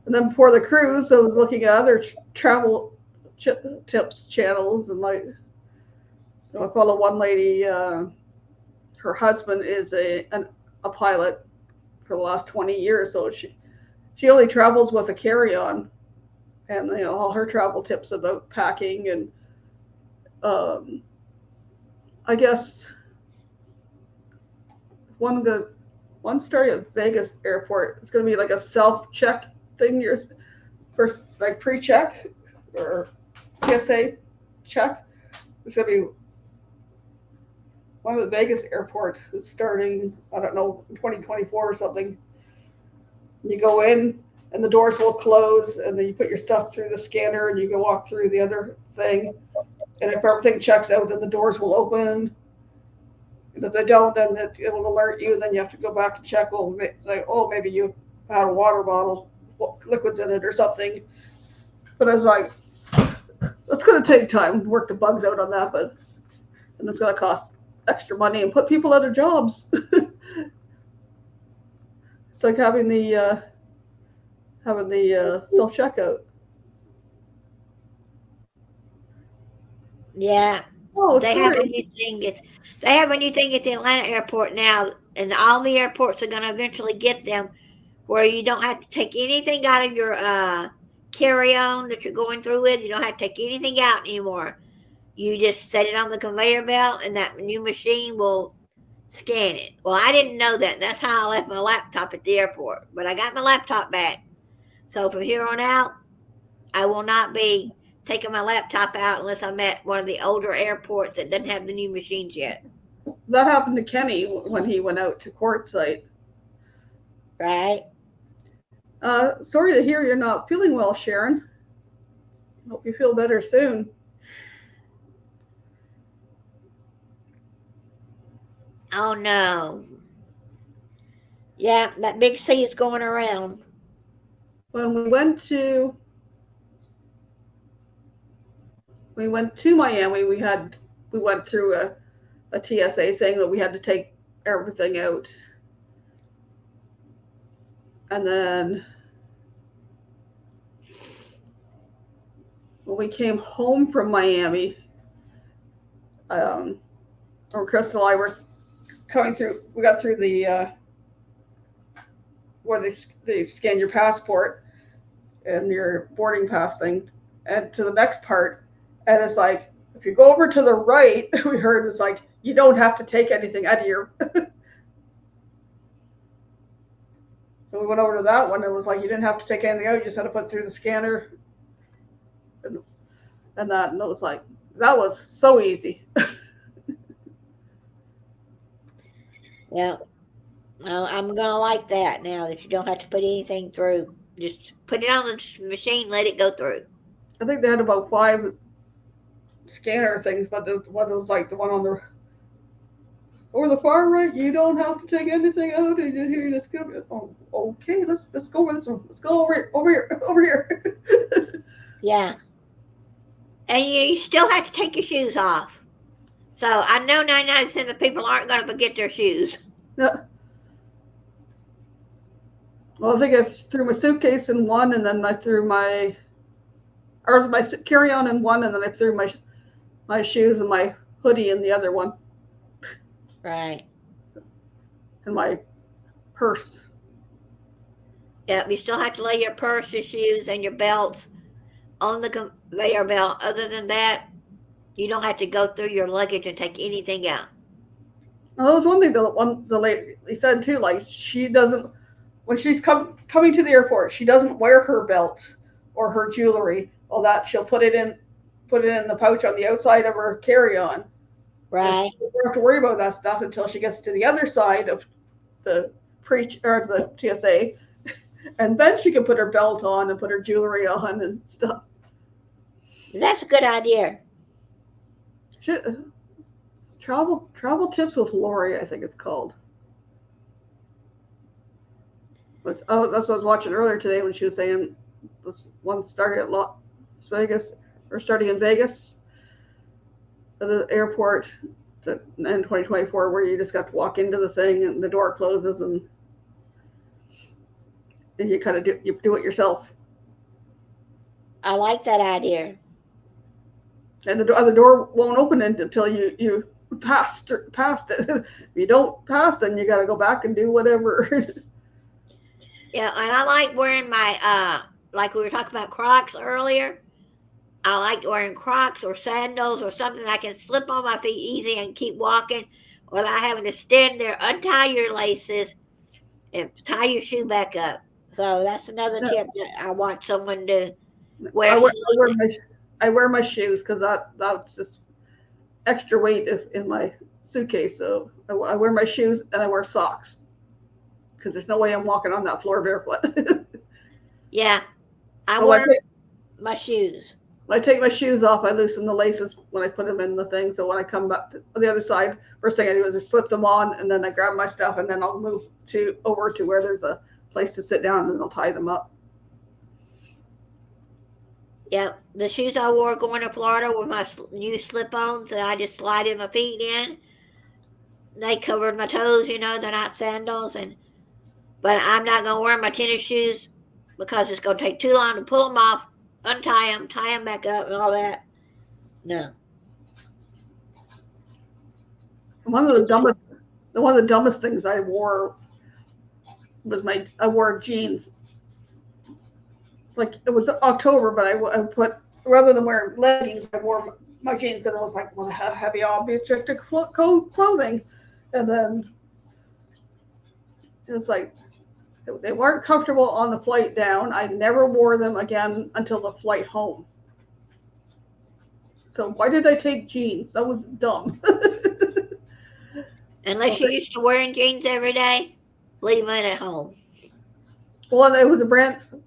S1: And then before the cruise, I was looking at other travel tips channels, and like I follow one lady. Her husband is a pilot for the last 20 years, so she only travels with a carry-on, and all her travel tips about packing and I guess one story at Vegas airport is going to be like a self-check thing. You're first like pre-check or PSA check. It's going to be one of the Vegas airports is starting, I don't know, 2024 or something. You go in and the doors will close, and then you put your stuff through the scanner and you can walk through the other thing. And if everything checks out, then the doors will open. And if they don't, then it will alert you, and then you have to go back and check. Well, say, oh, maybe you had a water bottle, liquids in it or something. But I was like, it's going to take time to work the bugs out on that, and it's going to cost extra money and put people out of jobs. It's like having the self checkout.
S2: Yeah.
S1: Oh,
S2: They have a
S1: sorry.
S2: new thing. They have a new thing at the Atlanta airport now, and all the airports are going to eventually get them, where you don't have to take anything out of your carry-on that you're going through with. You don't have to take anything out anymore. You just set it on the conveyor belt, and that new machine will scan it. Well, I didn't know that. That's how I left my laptop at the airport. But I got my laptop back. So from here on out, I will not be taking my laptop out unless I'm at one of the older airports that doesn't have the new machines yet.
S1: That happened to Kenny when he went out to Quartzsite.
S2: Right?
S1: Sorry to hear you're not feeling well, Sharon. Hope you feel better soon.
S2: Oh no. Yeah, that big C is going around.
S1: When we went to Miami, we went through a TSA thing that we had to take everything out, and then when we came home from Miami, or Crystal and I were coming through. We got through the where they scan your passport and your boarding pass thing, and to the next part, and it's like if you go over to the right, we heard it's like you don't have to take anything out of your. So we went over to that one. It was like you didn't have to take anything out. You just had to put it through the scanner, and that. And it was like that was so easy.
S2: Yeah. Well, I'm going to like that now that you don't have to put anything through. Just put it on the machine, let it go through.
S1: I think they had about 5 scanner things, but the one was like the one on the over the far right. You don't have to take anything out, and you just go. Oh, okay, let's go over this one. Let's go over here, over here.
S2: Yeah. And you still have to take your shoes off. So I know 99% of the people aren't going to forget their shoes.
S1: Yeah. Well, I think I threw my suitcase in one, and then I threw my carry-on in one, and then I threw my shoes and my hoodie in the other one.
S2: Right.
S1: And my purse.
S2: Yep, you still have to lay your purse, your shoes, and your belts on the conveyor belt. Other than that, you don't have to go through your luggage and take anything out.
S1: Well, that was one thing the lady said too. Like she doesn't when she's coming to the airport, she doesn't wear her belt or her jewelry. All that she'll put it in the pouch on the outside of her carry-on.
S2: Right.
S1: She doesn't have to worry about that stuff until she gets to the other side of the the TSA, and then she can put her belt on and put her jewelry on and stuff.
S2: That's a good idea.
S1: Travel tips with Lori, I think it's called. That's what I was watching earlier today when she was saying this one started at Las Vegas, or starting in Vegas at the airport in 2024, where you just got to walk into the thing and the door closes and you kind of do it yourself.
S2: I like that idea.
S1: And the door won't open until you passed it. If you don't pass, then you got to go back and do whatever.
S2: Yeah, and I like wearing my like we were talking about Crocs earlier. I like wearing Crocs or sandals or something I can slip on my feet easy and keep walking without having to stand there, untie your laces, and tie your shoe back up. So that's another tip that I want someone to wear.
S1: I wear, I wear my I wear my shoes because that's just extra weight in my suitcase. So I wear my shoes and I wear socks because there's no way I'm walking on that floor barefoot.
S2: Yeah, I
S1: But when
S2: wear my shoes.
S1: I take my shoes off, I loosen the laces when I put them in the thing. So when I come back to the other side, first thing I do is I slip them on, and then I grab my stuff, and then I'll move over to where there's a place to sit down, and I'll tie them up.
S2: Yep, the shoes I wore going to Florida were my new slip-ons that I just slided my feet in. They covered my toes, they're not sandals, but I'm not gonna wear my tennis shoes because it's gonna take too long to pull them off, untie them, tie them back up, and all that. No.
S1: One of the dumbest things I wore was I wore jeans. Like it was October, but I put, rather than wearing leggings, I wore my jeans because I was like, well, I have heavy object clothing, and then it's like they weren't comfortable on the flight down. I never wore them again until the flight home. So why did I take jeans? That was dumb.
S2: Unless you're used to wearing jeans every day, leave it at home.
S1: Well, it was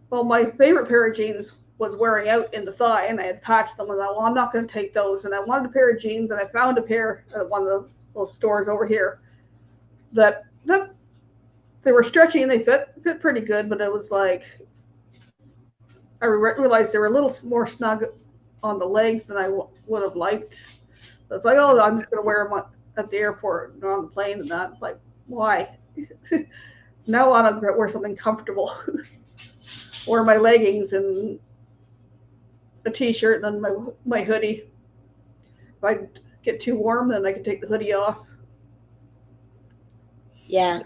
S1: my favorite pair of jeans was wearing out in the thigh, and I had patched them, and I thought, well, I'm not going to take those. And I wanted a pair of jeans, and I found a pair at one of the little stores over here that they were stretchy and they fit pretty good, but it was like, I realized they were a little more snug on the legs than I would have liked. So it's like, oh, I'm just going to wear them at the airport and on the plane and that. It's like, why? Now I want to wear something comfortable. Or my leggings and a t-shirt and then my hoodie. If I get too warm, then I can take the hoodie off.
S2: Yeah.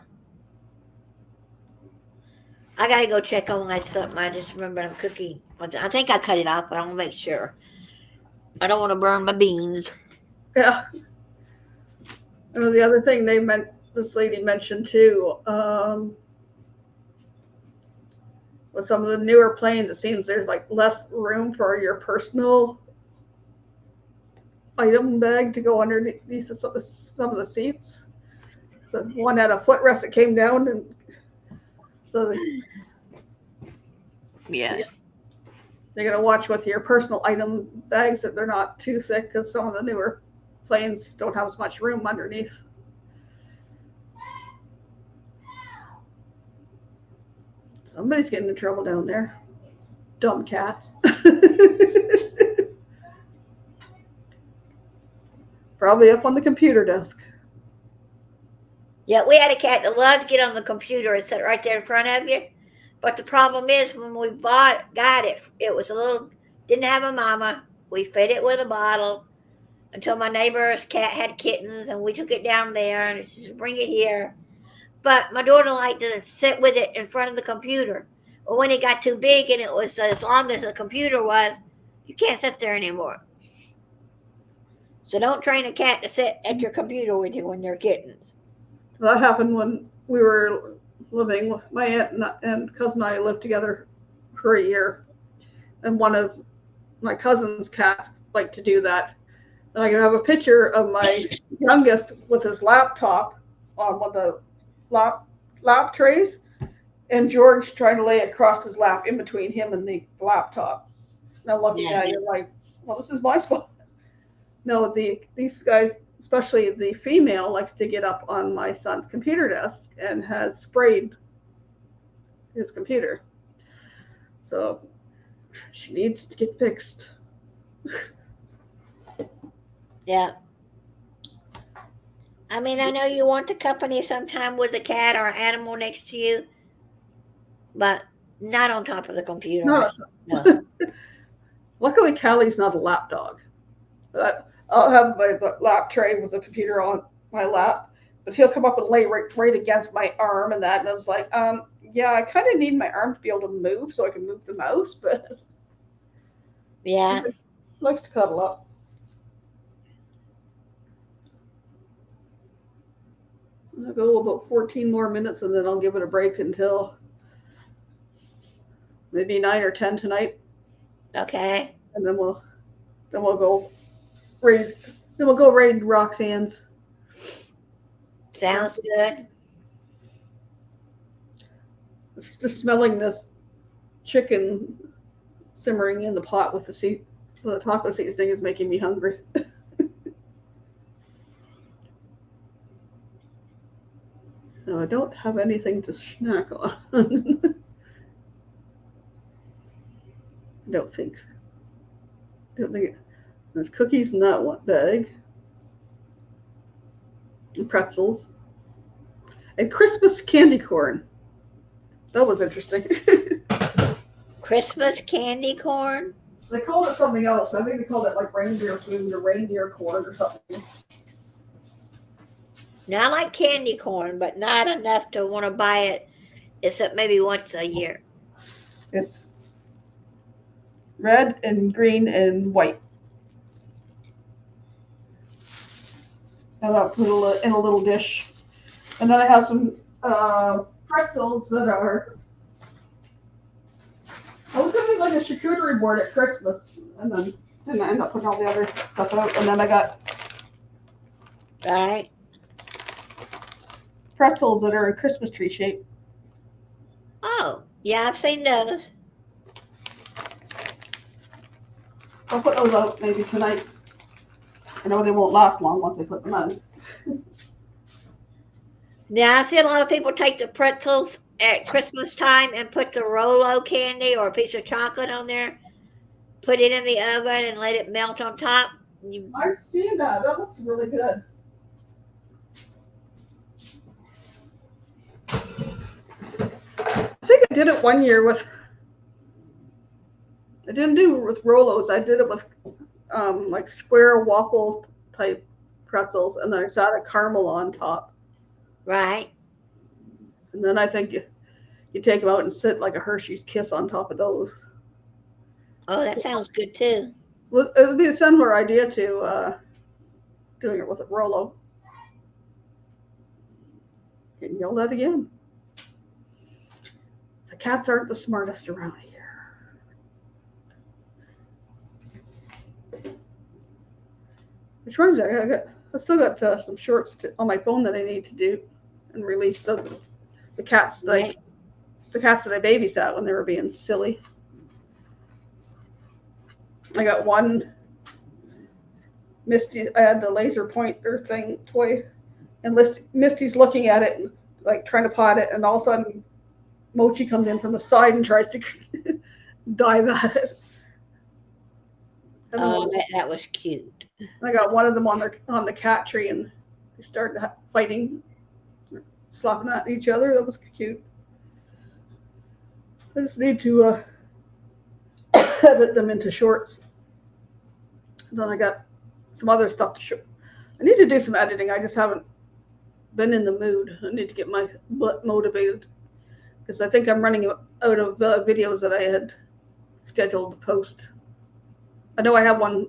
S2: I gotta go check on my something. I just remember I'm cooking. I think I cut it off, but I want to make sure. I don't want to burn my beans.
S1: Yeah. And the other thing this lady mentioned too, with some of the newer planes, it seems there's like less room for your personal item bag to go underneath some of the seats. The one had a footrest that came down, and so
S2: Yeah.
S1: You're gonna watch with your personal item bags that they're not too thick, because some of the newer planes don't have as much room underneath. Somebody's getting in trouble down there. Dumb cats. Probably up on the computer desk.
S2: Yeah, we had a cat that loved to get on the computer and sit right there in front of you. But the problem is when we got it, it was didn't have a mama. We fed it with a bottle until my neighbor's cat had kittens, and we took it down there and she said, bring it here. But my daughter liked to sit with it in front of the computer. But when it got too big and it was as long as the computer was, you can't sit there anymore. So don't train a cat to sit at your computer with you when they're kittens.
S1: That happened when we were living. My aunt and cousin and I lived together for a year, and one of my cousin's cats liked to do that. And I have a picture of my youngest with his laptop on one of the lap trays, and George trying to lay it across his lap in between him and the laptop. Now looking at it, you're like, well, this is my spot. No, these guys, especially the female, likes to get up on my son's computer desk and has sprayed his computer. So she needs to get fixed.
S2: Yeah. I mean, I know you want the company sometime with a cat or an animal next to you, but not on top of the computer.
S1: No,
S2: No.
S1: luckily Callie's not a lap dog. But I'll have my lap tray with the computer on my lap, but he'll come up and lay right against my arm and that, and I was like, yeah, I kind of need my arm to be able to move so I can move the mouse, but
S2: Yeah.
S1: he likes to cuddle up. I'll go about 14 more minutes and then I'll give it a break until maybe 9 or 10 tonight,
S2: Okay.
S1: and then we'll go raid then we'll go raid Roxanne's.
S2: Sounds good.
S1: It's just smelling this chicken simmering in the pot with the taco seasoning is making me hungry. No, I don't have anything to snack on. I don't think. There's cookies in that one bag, and pretzels, and Christmas candy corn. That was interesting.
S2: Christmas candy corn.
S1: They called it something else. I think they called it like reindeer food or reindeer corn or something.
S2: Now, I like candy corn, but not enough to want to buy it, except maybe once a year.
S1: It's red and green and white. And I'll put it in a little dish. And then I have some pretzels that are. I was going to do like a charcuterie board at Christmas, and then I ended up putting all the other stuff out. And then I got
S2: Right.
S1: pretzels that are in Christmas tree shape.
S2: Oh, yeah, I've seen those.
S1: I'll put those out maybe tonight. I know they won't last long once I put them on.
S2: Now, I see a lot of people take the pretzels at Christmas time and put the Rolo candy or a piece of chocolate on there, put it in the oven, and let it melt on top.
S1: I've seen that. That looks really good. I think I did it one year with. I didn't do it with Rolos. I did it with like square waffle type pretzels, and then I added caramel on top.
S2: Right.
S1: And then I think you take them out and sit like a Hershey's Kiss on top of those.
S2: Oh, that sounds good too.
S1: Well, it would be a similar idea to doing it with a Rolo. Getting yelled at again. The cats aren't the smartest around here. Which reminds me, I still got some shorts on my phone that I need to do and release some of the cats that
S2: Right.
S1: the cats that I babysat when they were being silly. I got one Misty. I had the laser pointer thing toy, and Misty's looking at it and like trying to pot it, and all of a sudden Mochi comes in from the side and tries to dive at it. And
S2: Oh, that was cute.
S1: I got one of them on the cat tree, and they started fighting, slapping at each other. That was cute. I just need to edit them into shorts. Then I got some other stuff to show. I need to do some editing. I just haven't been in the mood. I need to get my butt motivated because I think I'm running out of videos that I had scheduled to post. I know I have one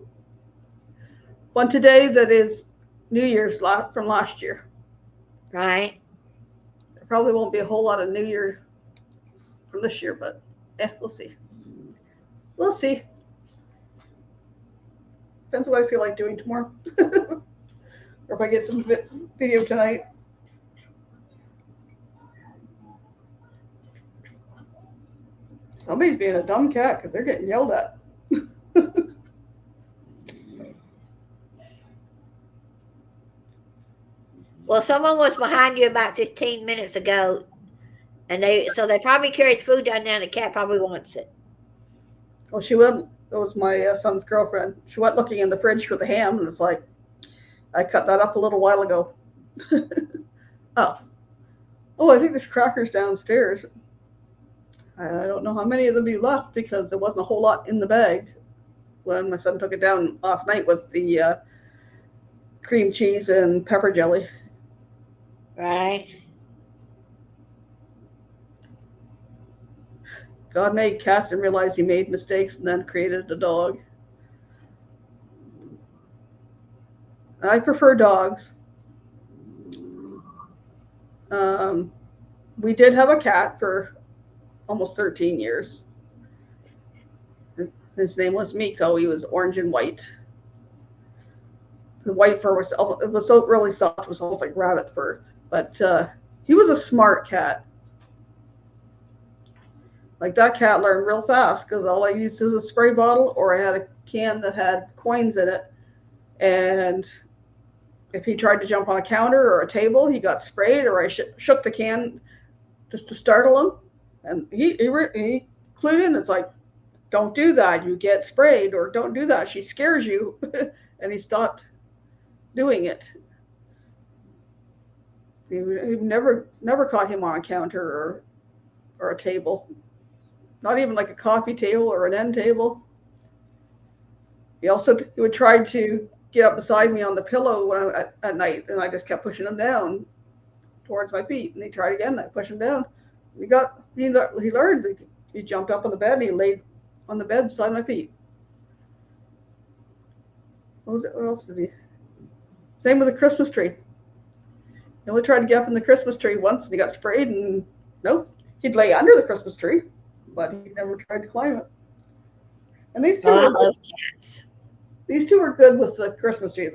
S1: today that is New Year's from last year.
S2: Right.
S1: There probably won't be a whole lot of New Year from this year, but we'll see. We'll see. Depends what I feel like doing tomorrow. Or if I get some video tonight. Somebody's being a dumb cat because they're getting yelled at.
S2: Well, someone was behind you about 15 minutes ago, And they probably carried food down there, and the cat probably wants it.
S1: Well, she went. It was my son's girlfriend. She went looking in the fridge for the ham, and it's like, I cut that up a little while ago. oh, I think there's crackers downstairs. I don't know how many of them you left because there wasn't a whole lot in the bag when my son took it down last night with the cream cheese and pepper jelly.
S2: Right.
S1: God made cats and realized he made mistakes and then created a dog. I prefer dogs. We did have a cat for almost 13 years. His name was Miko. He was orange and white. The white fur was so really soft. It was almost like rabbit fur. But he was a smart cat. Like that cat learned real fast because all I used was a spray bottle, or I had a can that had coins in it. And if he tried to jump on a counter or a table, he got sprayed, or I shook the can just to startle him. And he clued in. It's like, don't do that. You get sprayed, or don't do that. She scares you. And he stopped doing it. He never caught him on a counter or a table. Not even like a coffee table or an end table. He would try to get up beside me on the pillow at night, and I just kept pushing him down towards my feet. And he tried again, and I pushed him down. He learned. He jumped up on the bed, and he laid on the bed beside my feet. What else did he? Same with the Christmas tree. He only tried to get up in the Christmas tree once, and he got sprayed, and nope. He'd lay under the Christmas tree, but he never tried to climb it. And these two love cats. These two were good with the Christmas tree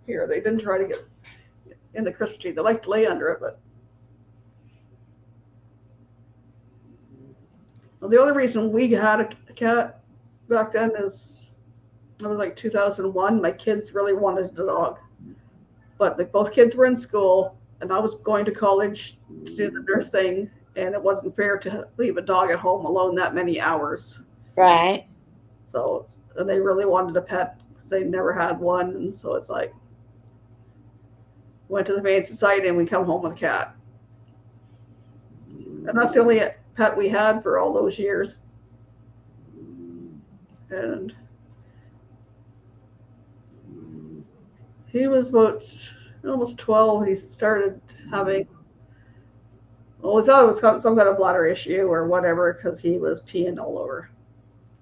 S1: here. They didn't try to get in the Christmas tree. They liked to lay under it, but well, the only reason we had a cat back then is it was like 2001. My kids really wanted a dog, but both kids were in school, and I was going to college to do the nurse thing, and it wasn't fair to leave a dog at home alone that many hours.
S2: Right.
S1: So, and they really wanted a pet because they never had one, and so it's like, went to the Humane Society and we come home with a cat. And that's the only pet we had for all those years. And he was about almost 12. He started having, well, we thought it was some kind of bladder issue or whatever because he was peeing all over.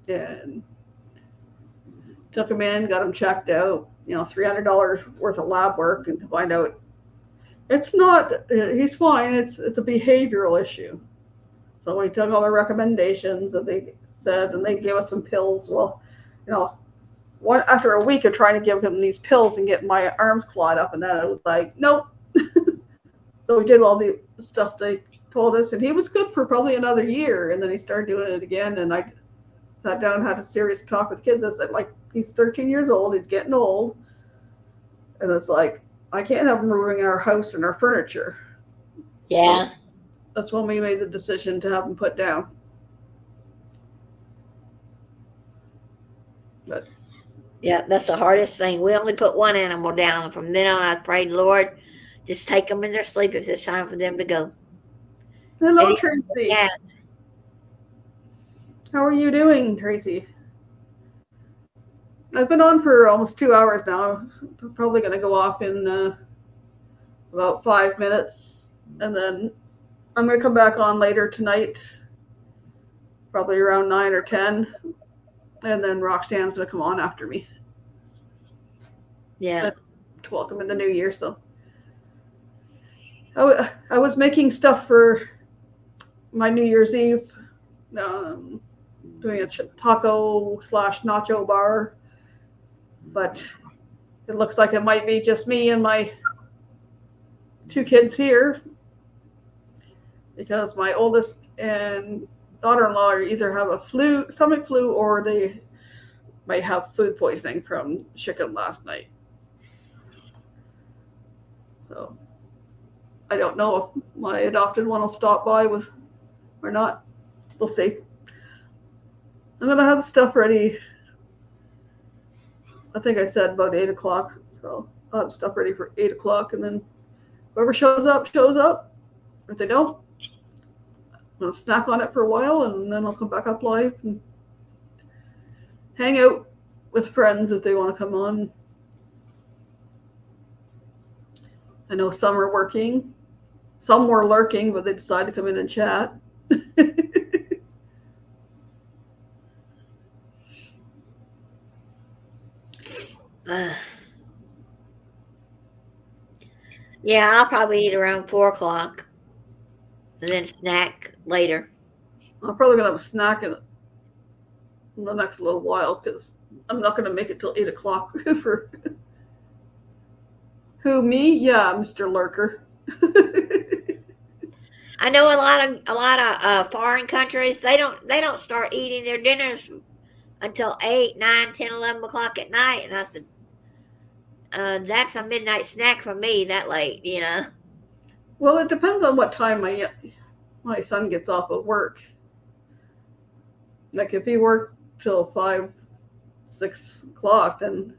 S1: And took him in, got him checked out, $300 worth of lab work, and to find out it's not, he's fine, it's a behavioral issue. So we took all the recommendations that they said, and they gave us some pills. Well, after a week of trying to give him these pills and get my arms clawed up, and then it was like, nope. So we did all the stuff they told us, and he was good for probably another year, and then he started doing it again, and I sat down and had a serious talk with kids. I said, like, he's 13 years old, he's getting old, and it's like, I can't have him ruining our house and our furniture.
S2: Yeah.
S1: So that's when we made the decision to have him put down. But
S2: yeah, that's the hardest thing. We only put one animal down. From then on, I prayed, Lord, just take them in their sleep if it's time for them to go.
S1: Hello, Tracy.
S2: Yes.
S1: How are you doing, Tracy? I've been on for almost 2 hours now. I'm probably going to go off in about 5 minutes, and then I'm going to come back on later tonight, probably around 9 or 10, and then Roxanne's going to come on after me.
S2: Yeah.
S1: To welcome in the new year. So I was making stuff for my New Year's Eve, doing a taco/nacho bar, but it looks like it might be just me and my 2 kids here, because my oldest and daughter-in-law either have a stomach flu, or they might have food poisoning from chicken last night. So I don't know if my adopted one will stop by with or not. We'll see. I'm gonna have the stuff ready. I think I said about 8 o'clock, so I'll have stuff ready for 8 o'clock, and then whoever shows up shows up. If they don't, I'll snack on it for a while, and then I'll come back up live and hang out with friends if they want to come on. I know some are working, some were lurking, but they decided to come in and chat.
S2: Yeah, I'll probably eat around 4 o'clock and then snack later.
S1: I'm probably gonna have a snack in the next little while because I'm not gonna make it till 8 o'clock for who, me? Yeah, Mr. Lurker.
S2: I know a lot of foreign countries they don't start eating their dinners until 8, 9, 10, 11 o'clock at night, and I said that's a midnight snack for me that late, you know.
S1: Well, it depends on what time my son gets off of work. Like if he worked till 5, 6 o'clock, then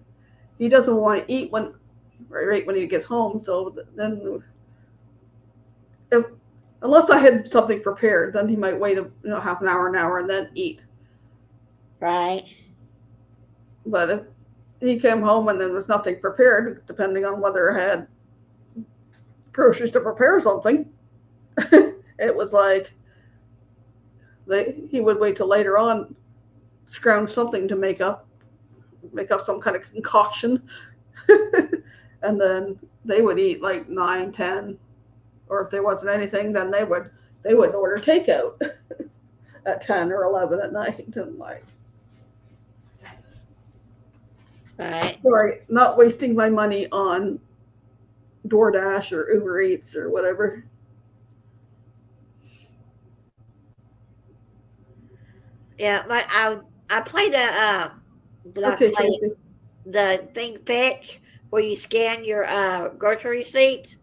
S1: he doesn't want to eat right when he gets home. So then, unless I had something prepared, then he might wait half an hour, and then eat.
S2: Right.
S1: But if he came home and then was nothing prepared, depending on whether I had groceries to prepare something, it was like he would wait till later on, scrounge something to make up some kind of concoction, and then they would eat like 9, 10, or if there wasn't anything, then they would order takeout at 10 or 11 at night, and like,
S2: right.
S1: Sorry, not wasting my money on DoorDash or Uber Eats or whatever.
S2: Yeah, but I play
S1: Okay, Tracy.
S2: the thing fetch where you scan your grocery receipts,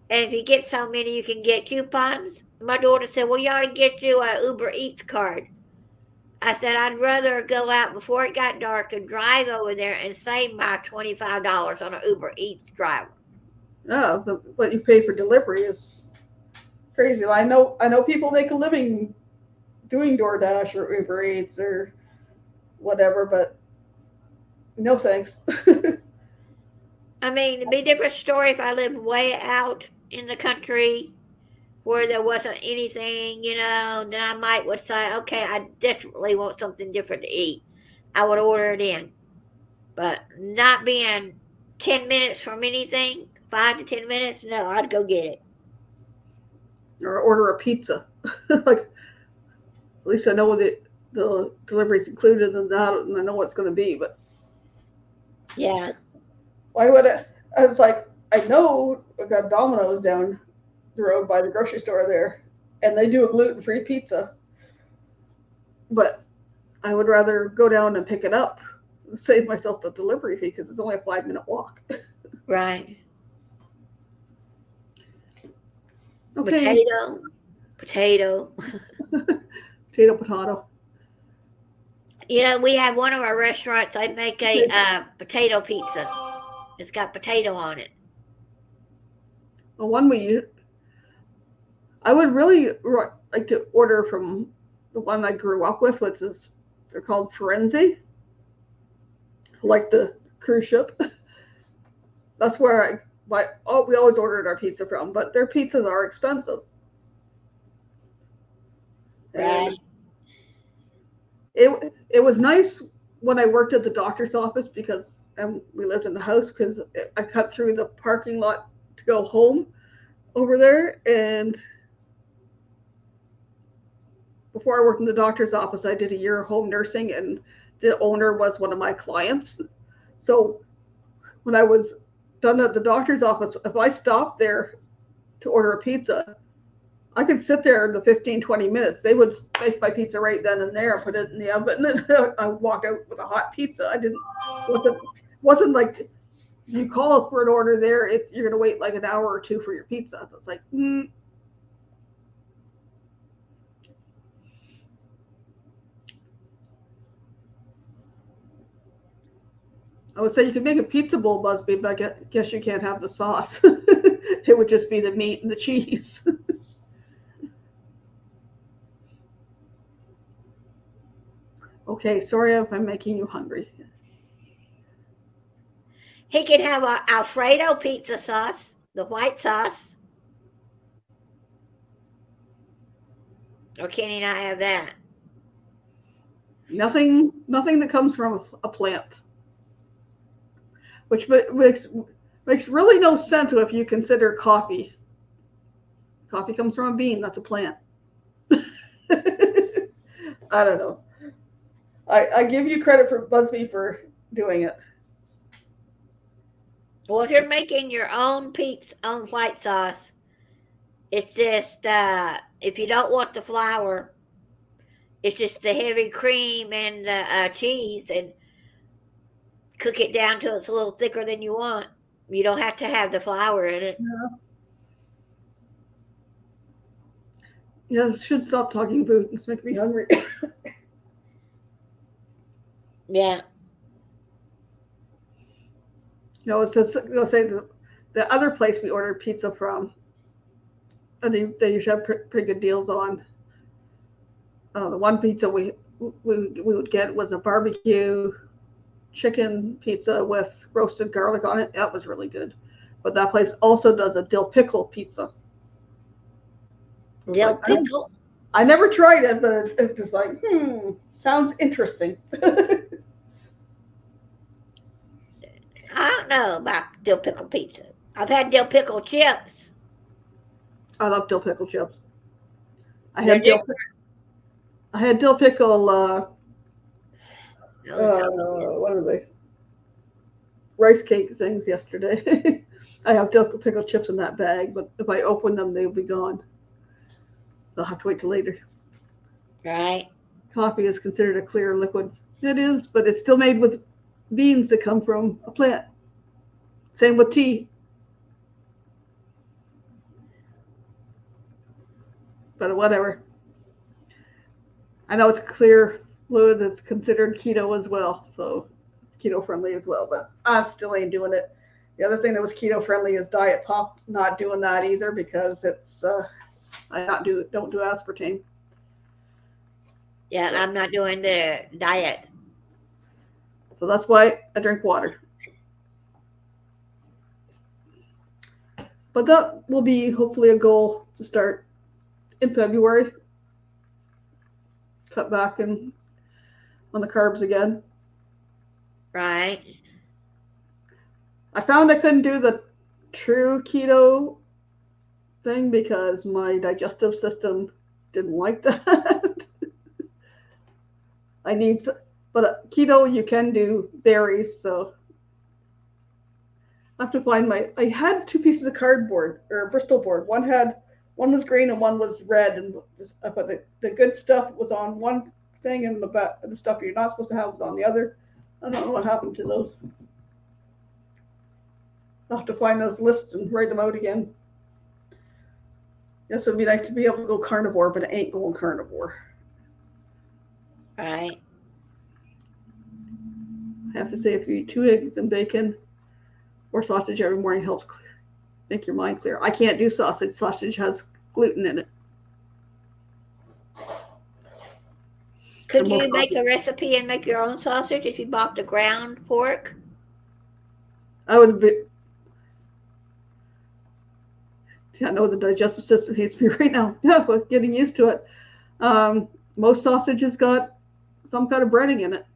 S2: and if you get so many, you can get coupons. My daughter said, "Well, you ought to get you a Uber Eats card." I said, "I'd rather go out before it got dark and drive over there and save my $25 on an Uber Eats driver."
S1: Yeah, what you pay for delivery is crazy. I know people make a living doing DoorDash or Uber Eats or whatever, but no thanks.
S2: I mean, it'd be a different story if I lived way out in the country where there wasn't anything, then I would say, okay, I desperately want something different to eat. I would order it in. But not being 10 minutes from anything, 5 to 10 minutes, no, I'd go get it.
S1: Or order a pizza. Like, at least I know the delivery's included in that, and I know what it's going to be. But
S2: yeah,
S1: why would I was like, I know I got Domino's down the road by the grocery store there, and they do a gluten-free pizza. But I would rather go down and pick it up, and save myself the delivery fee because it's only a 5-minute walk.
S2: right.
S1: Okay.
S2: Potato.
S1: Potato.
S2: We have one of our restaurants, they make a potato pizza. It's got potato on it.
S1: The one I would really like to order from the one I grew up with, which is, they're called Firenze, like the cruise ship. That's where we always ordered our pizza from, but their pizzas are expensive.
S2: Right.
S1: And it was nice when I worked at the doctor's office because we lived in the house, because I cut through the parking lot to go home over there. And before I worked in the doctor's office, I did a year of home nursing, and the owner was one of my clients. So when I was done at the doctor's office, if I stopped there to order a pizza, I could sit there the 15, 20 minutes. They would make my pizza right then and there, put it in the oven, and I would walk out with a hot pizza. Wasn't like you call for an order there, you're going to wait like an hour or two for your pizza. It's like, I would say you could make a pizza bowl, Busby, but I guess you can't have the sauce. It would just be the meat and the cheese. Okay, sorry if I'm making you hungry.
S2: He can have a Alfredo pizza sauce, the white sauce, or can he not have that?
S1: Nothing that comes from a plant, which makes really no sense if you consider coffee. Coffee comes from a bean. That's a plant. I don't know. I give you credit for Busby for doing it.
S2: Well, if you're making your own pizza on white sauce, it's just if you don't want the flour, it's just the heavy cream and the cheese, and cook it down till it's a little thicker than you want. You don't have to have the flour in it.
S1: Yeah, yeah. Should stop talking food. It's making me hungry.
S2: Yeah.
S1: No, it says they'll say the other place we ordered pizza from, and they usually have pretty good deals on. The one pizza we would get was a barbecue chicken pizza with roasted garlic on it. That was really good. But that place also does a dill pickle pizza. I was
S2: Dill
S1: like,
S2: pickle.
S1: I never tried it, but it's just like, sounds interesting.
S2: I don't know about dill pickle pizza. I've had dill pickle chips.
S1: I love dill pickle chips. I
S2: They're
S1: had dill.
S2: different.
S1: I had dill pickle.
S2: No.
S1: What are they? Rice cake things yesterday. I have dill pickle chips in that bag, but if I open them, they'll be gone. They'll have to wait till later.
S2: Right.
S1: Coffee is considered a clear liquid. It is, but it's still made with beans that come from a plant. Same with tea. But whatever. I know it's clear fluid that's considered keto as well, so keto friendly as well, but I still ain't doing it. The other thing that was keto friendly is Diet Pop. Not doing that either because it's I don't do aspartame.
S2: Yeah,
S1: So,
S2: I'm not doing the diet.
S1: so that's why I drink water. But that will be hopefully a goal to start in February. Cut back on the carbs again.
S2: Right.
S1: I found I couldn't do the true keto thing because my digestive system didn't like that. I need, but keto you can do berries, so I have to find my. I had two pieces of cardboard or Bristol board. One was green and one was red, and but the good stuff was on one thing, and the stuff you're not supposed to have was on the other. I don't know what happened to those. I'll have to find those lists and write them out again. This would be nice to be able to go carnivore, but it ain't going carnivore.
S2: Right.
S1: I have to say, if you eat 2 eggs and bacon or sausage every morning, helps make your mind clear. I can't do sausage. Sausage has gluten in it.
S2: Could you make a recipe and make your own sausage if you bought the ground pork?
S1: I would be. Yeah, I know the digestive system hates me right now. Yeah, with getting used to it. Most sausages got some kind of breading in it.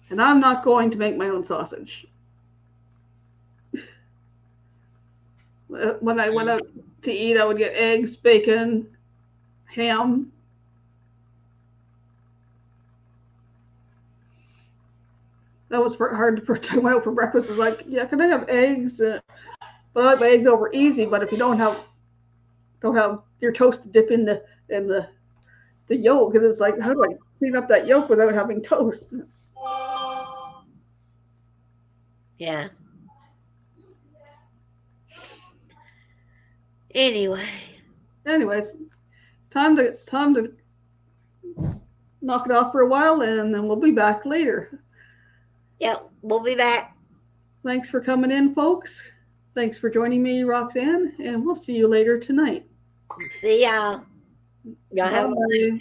S1: And I'm not going to make my own sausage. When I went out to eat, I would get eggs, bacon, ham. That was hard for I went out for breakfast. It's like, yeah, can I have eggs? But I like my eggs over easy. But if you don't have your toast to dip in the yolk, and it's like, how do I clean up that yolk without having toast?
S2: Yeah. Anyway.
S1: Anyways, time to knock it off for a while, and then we'll be back later.
S2: Yep, we'll be back.
S1: Thanks for coming in, folks. Thanks for joining me, Roxanne, and we'll see you later tonight.
S2: See y'all. Y'all have a
S1: Bye.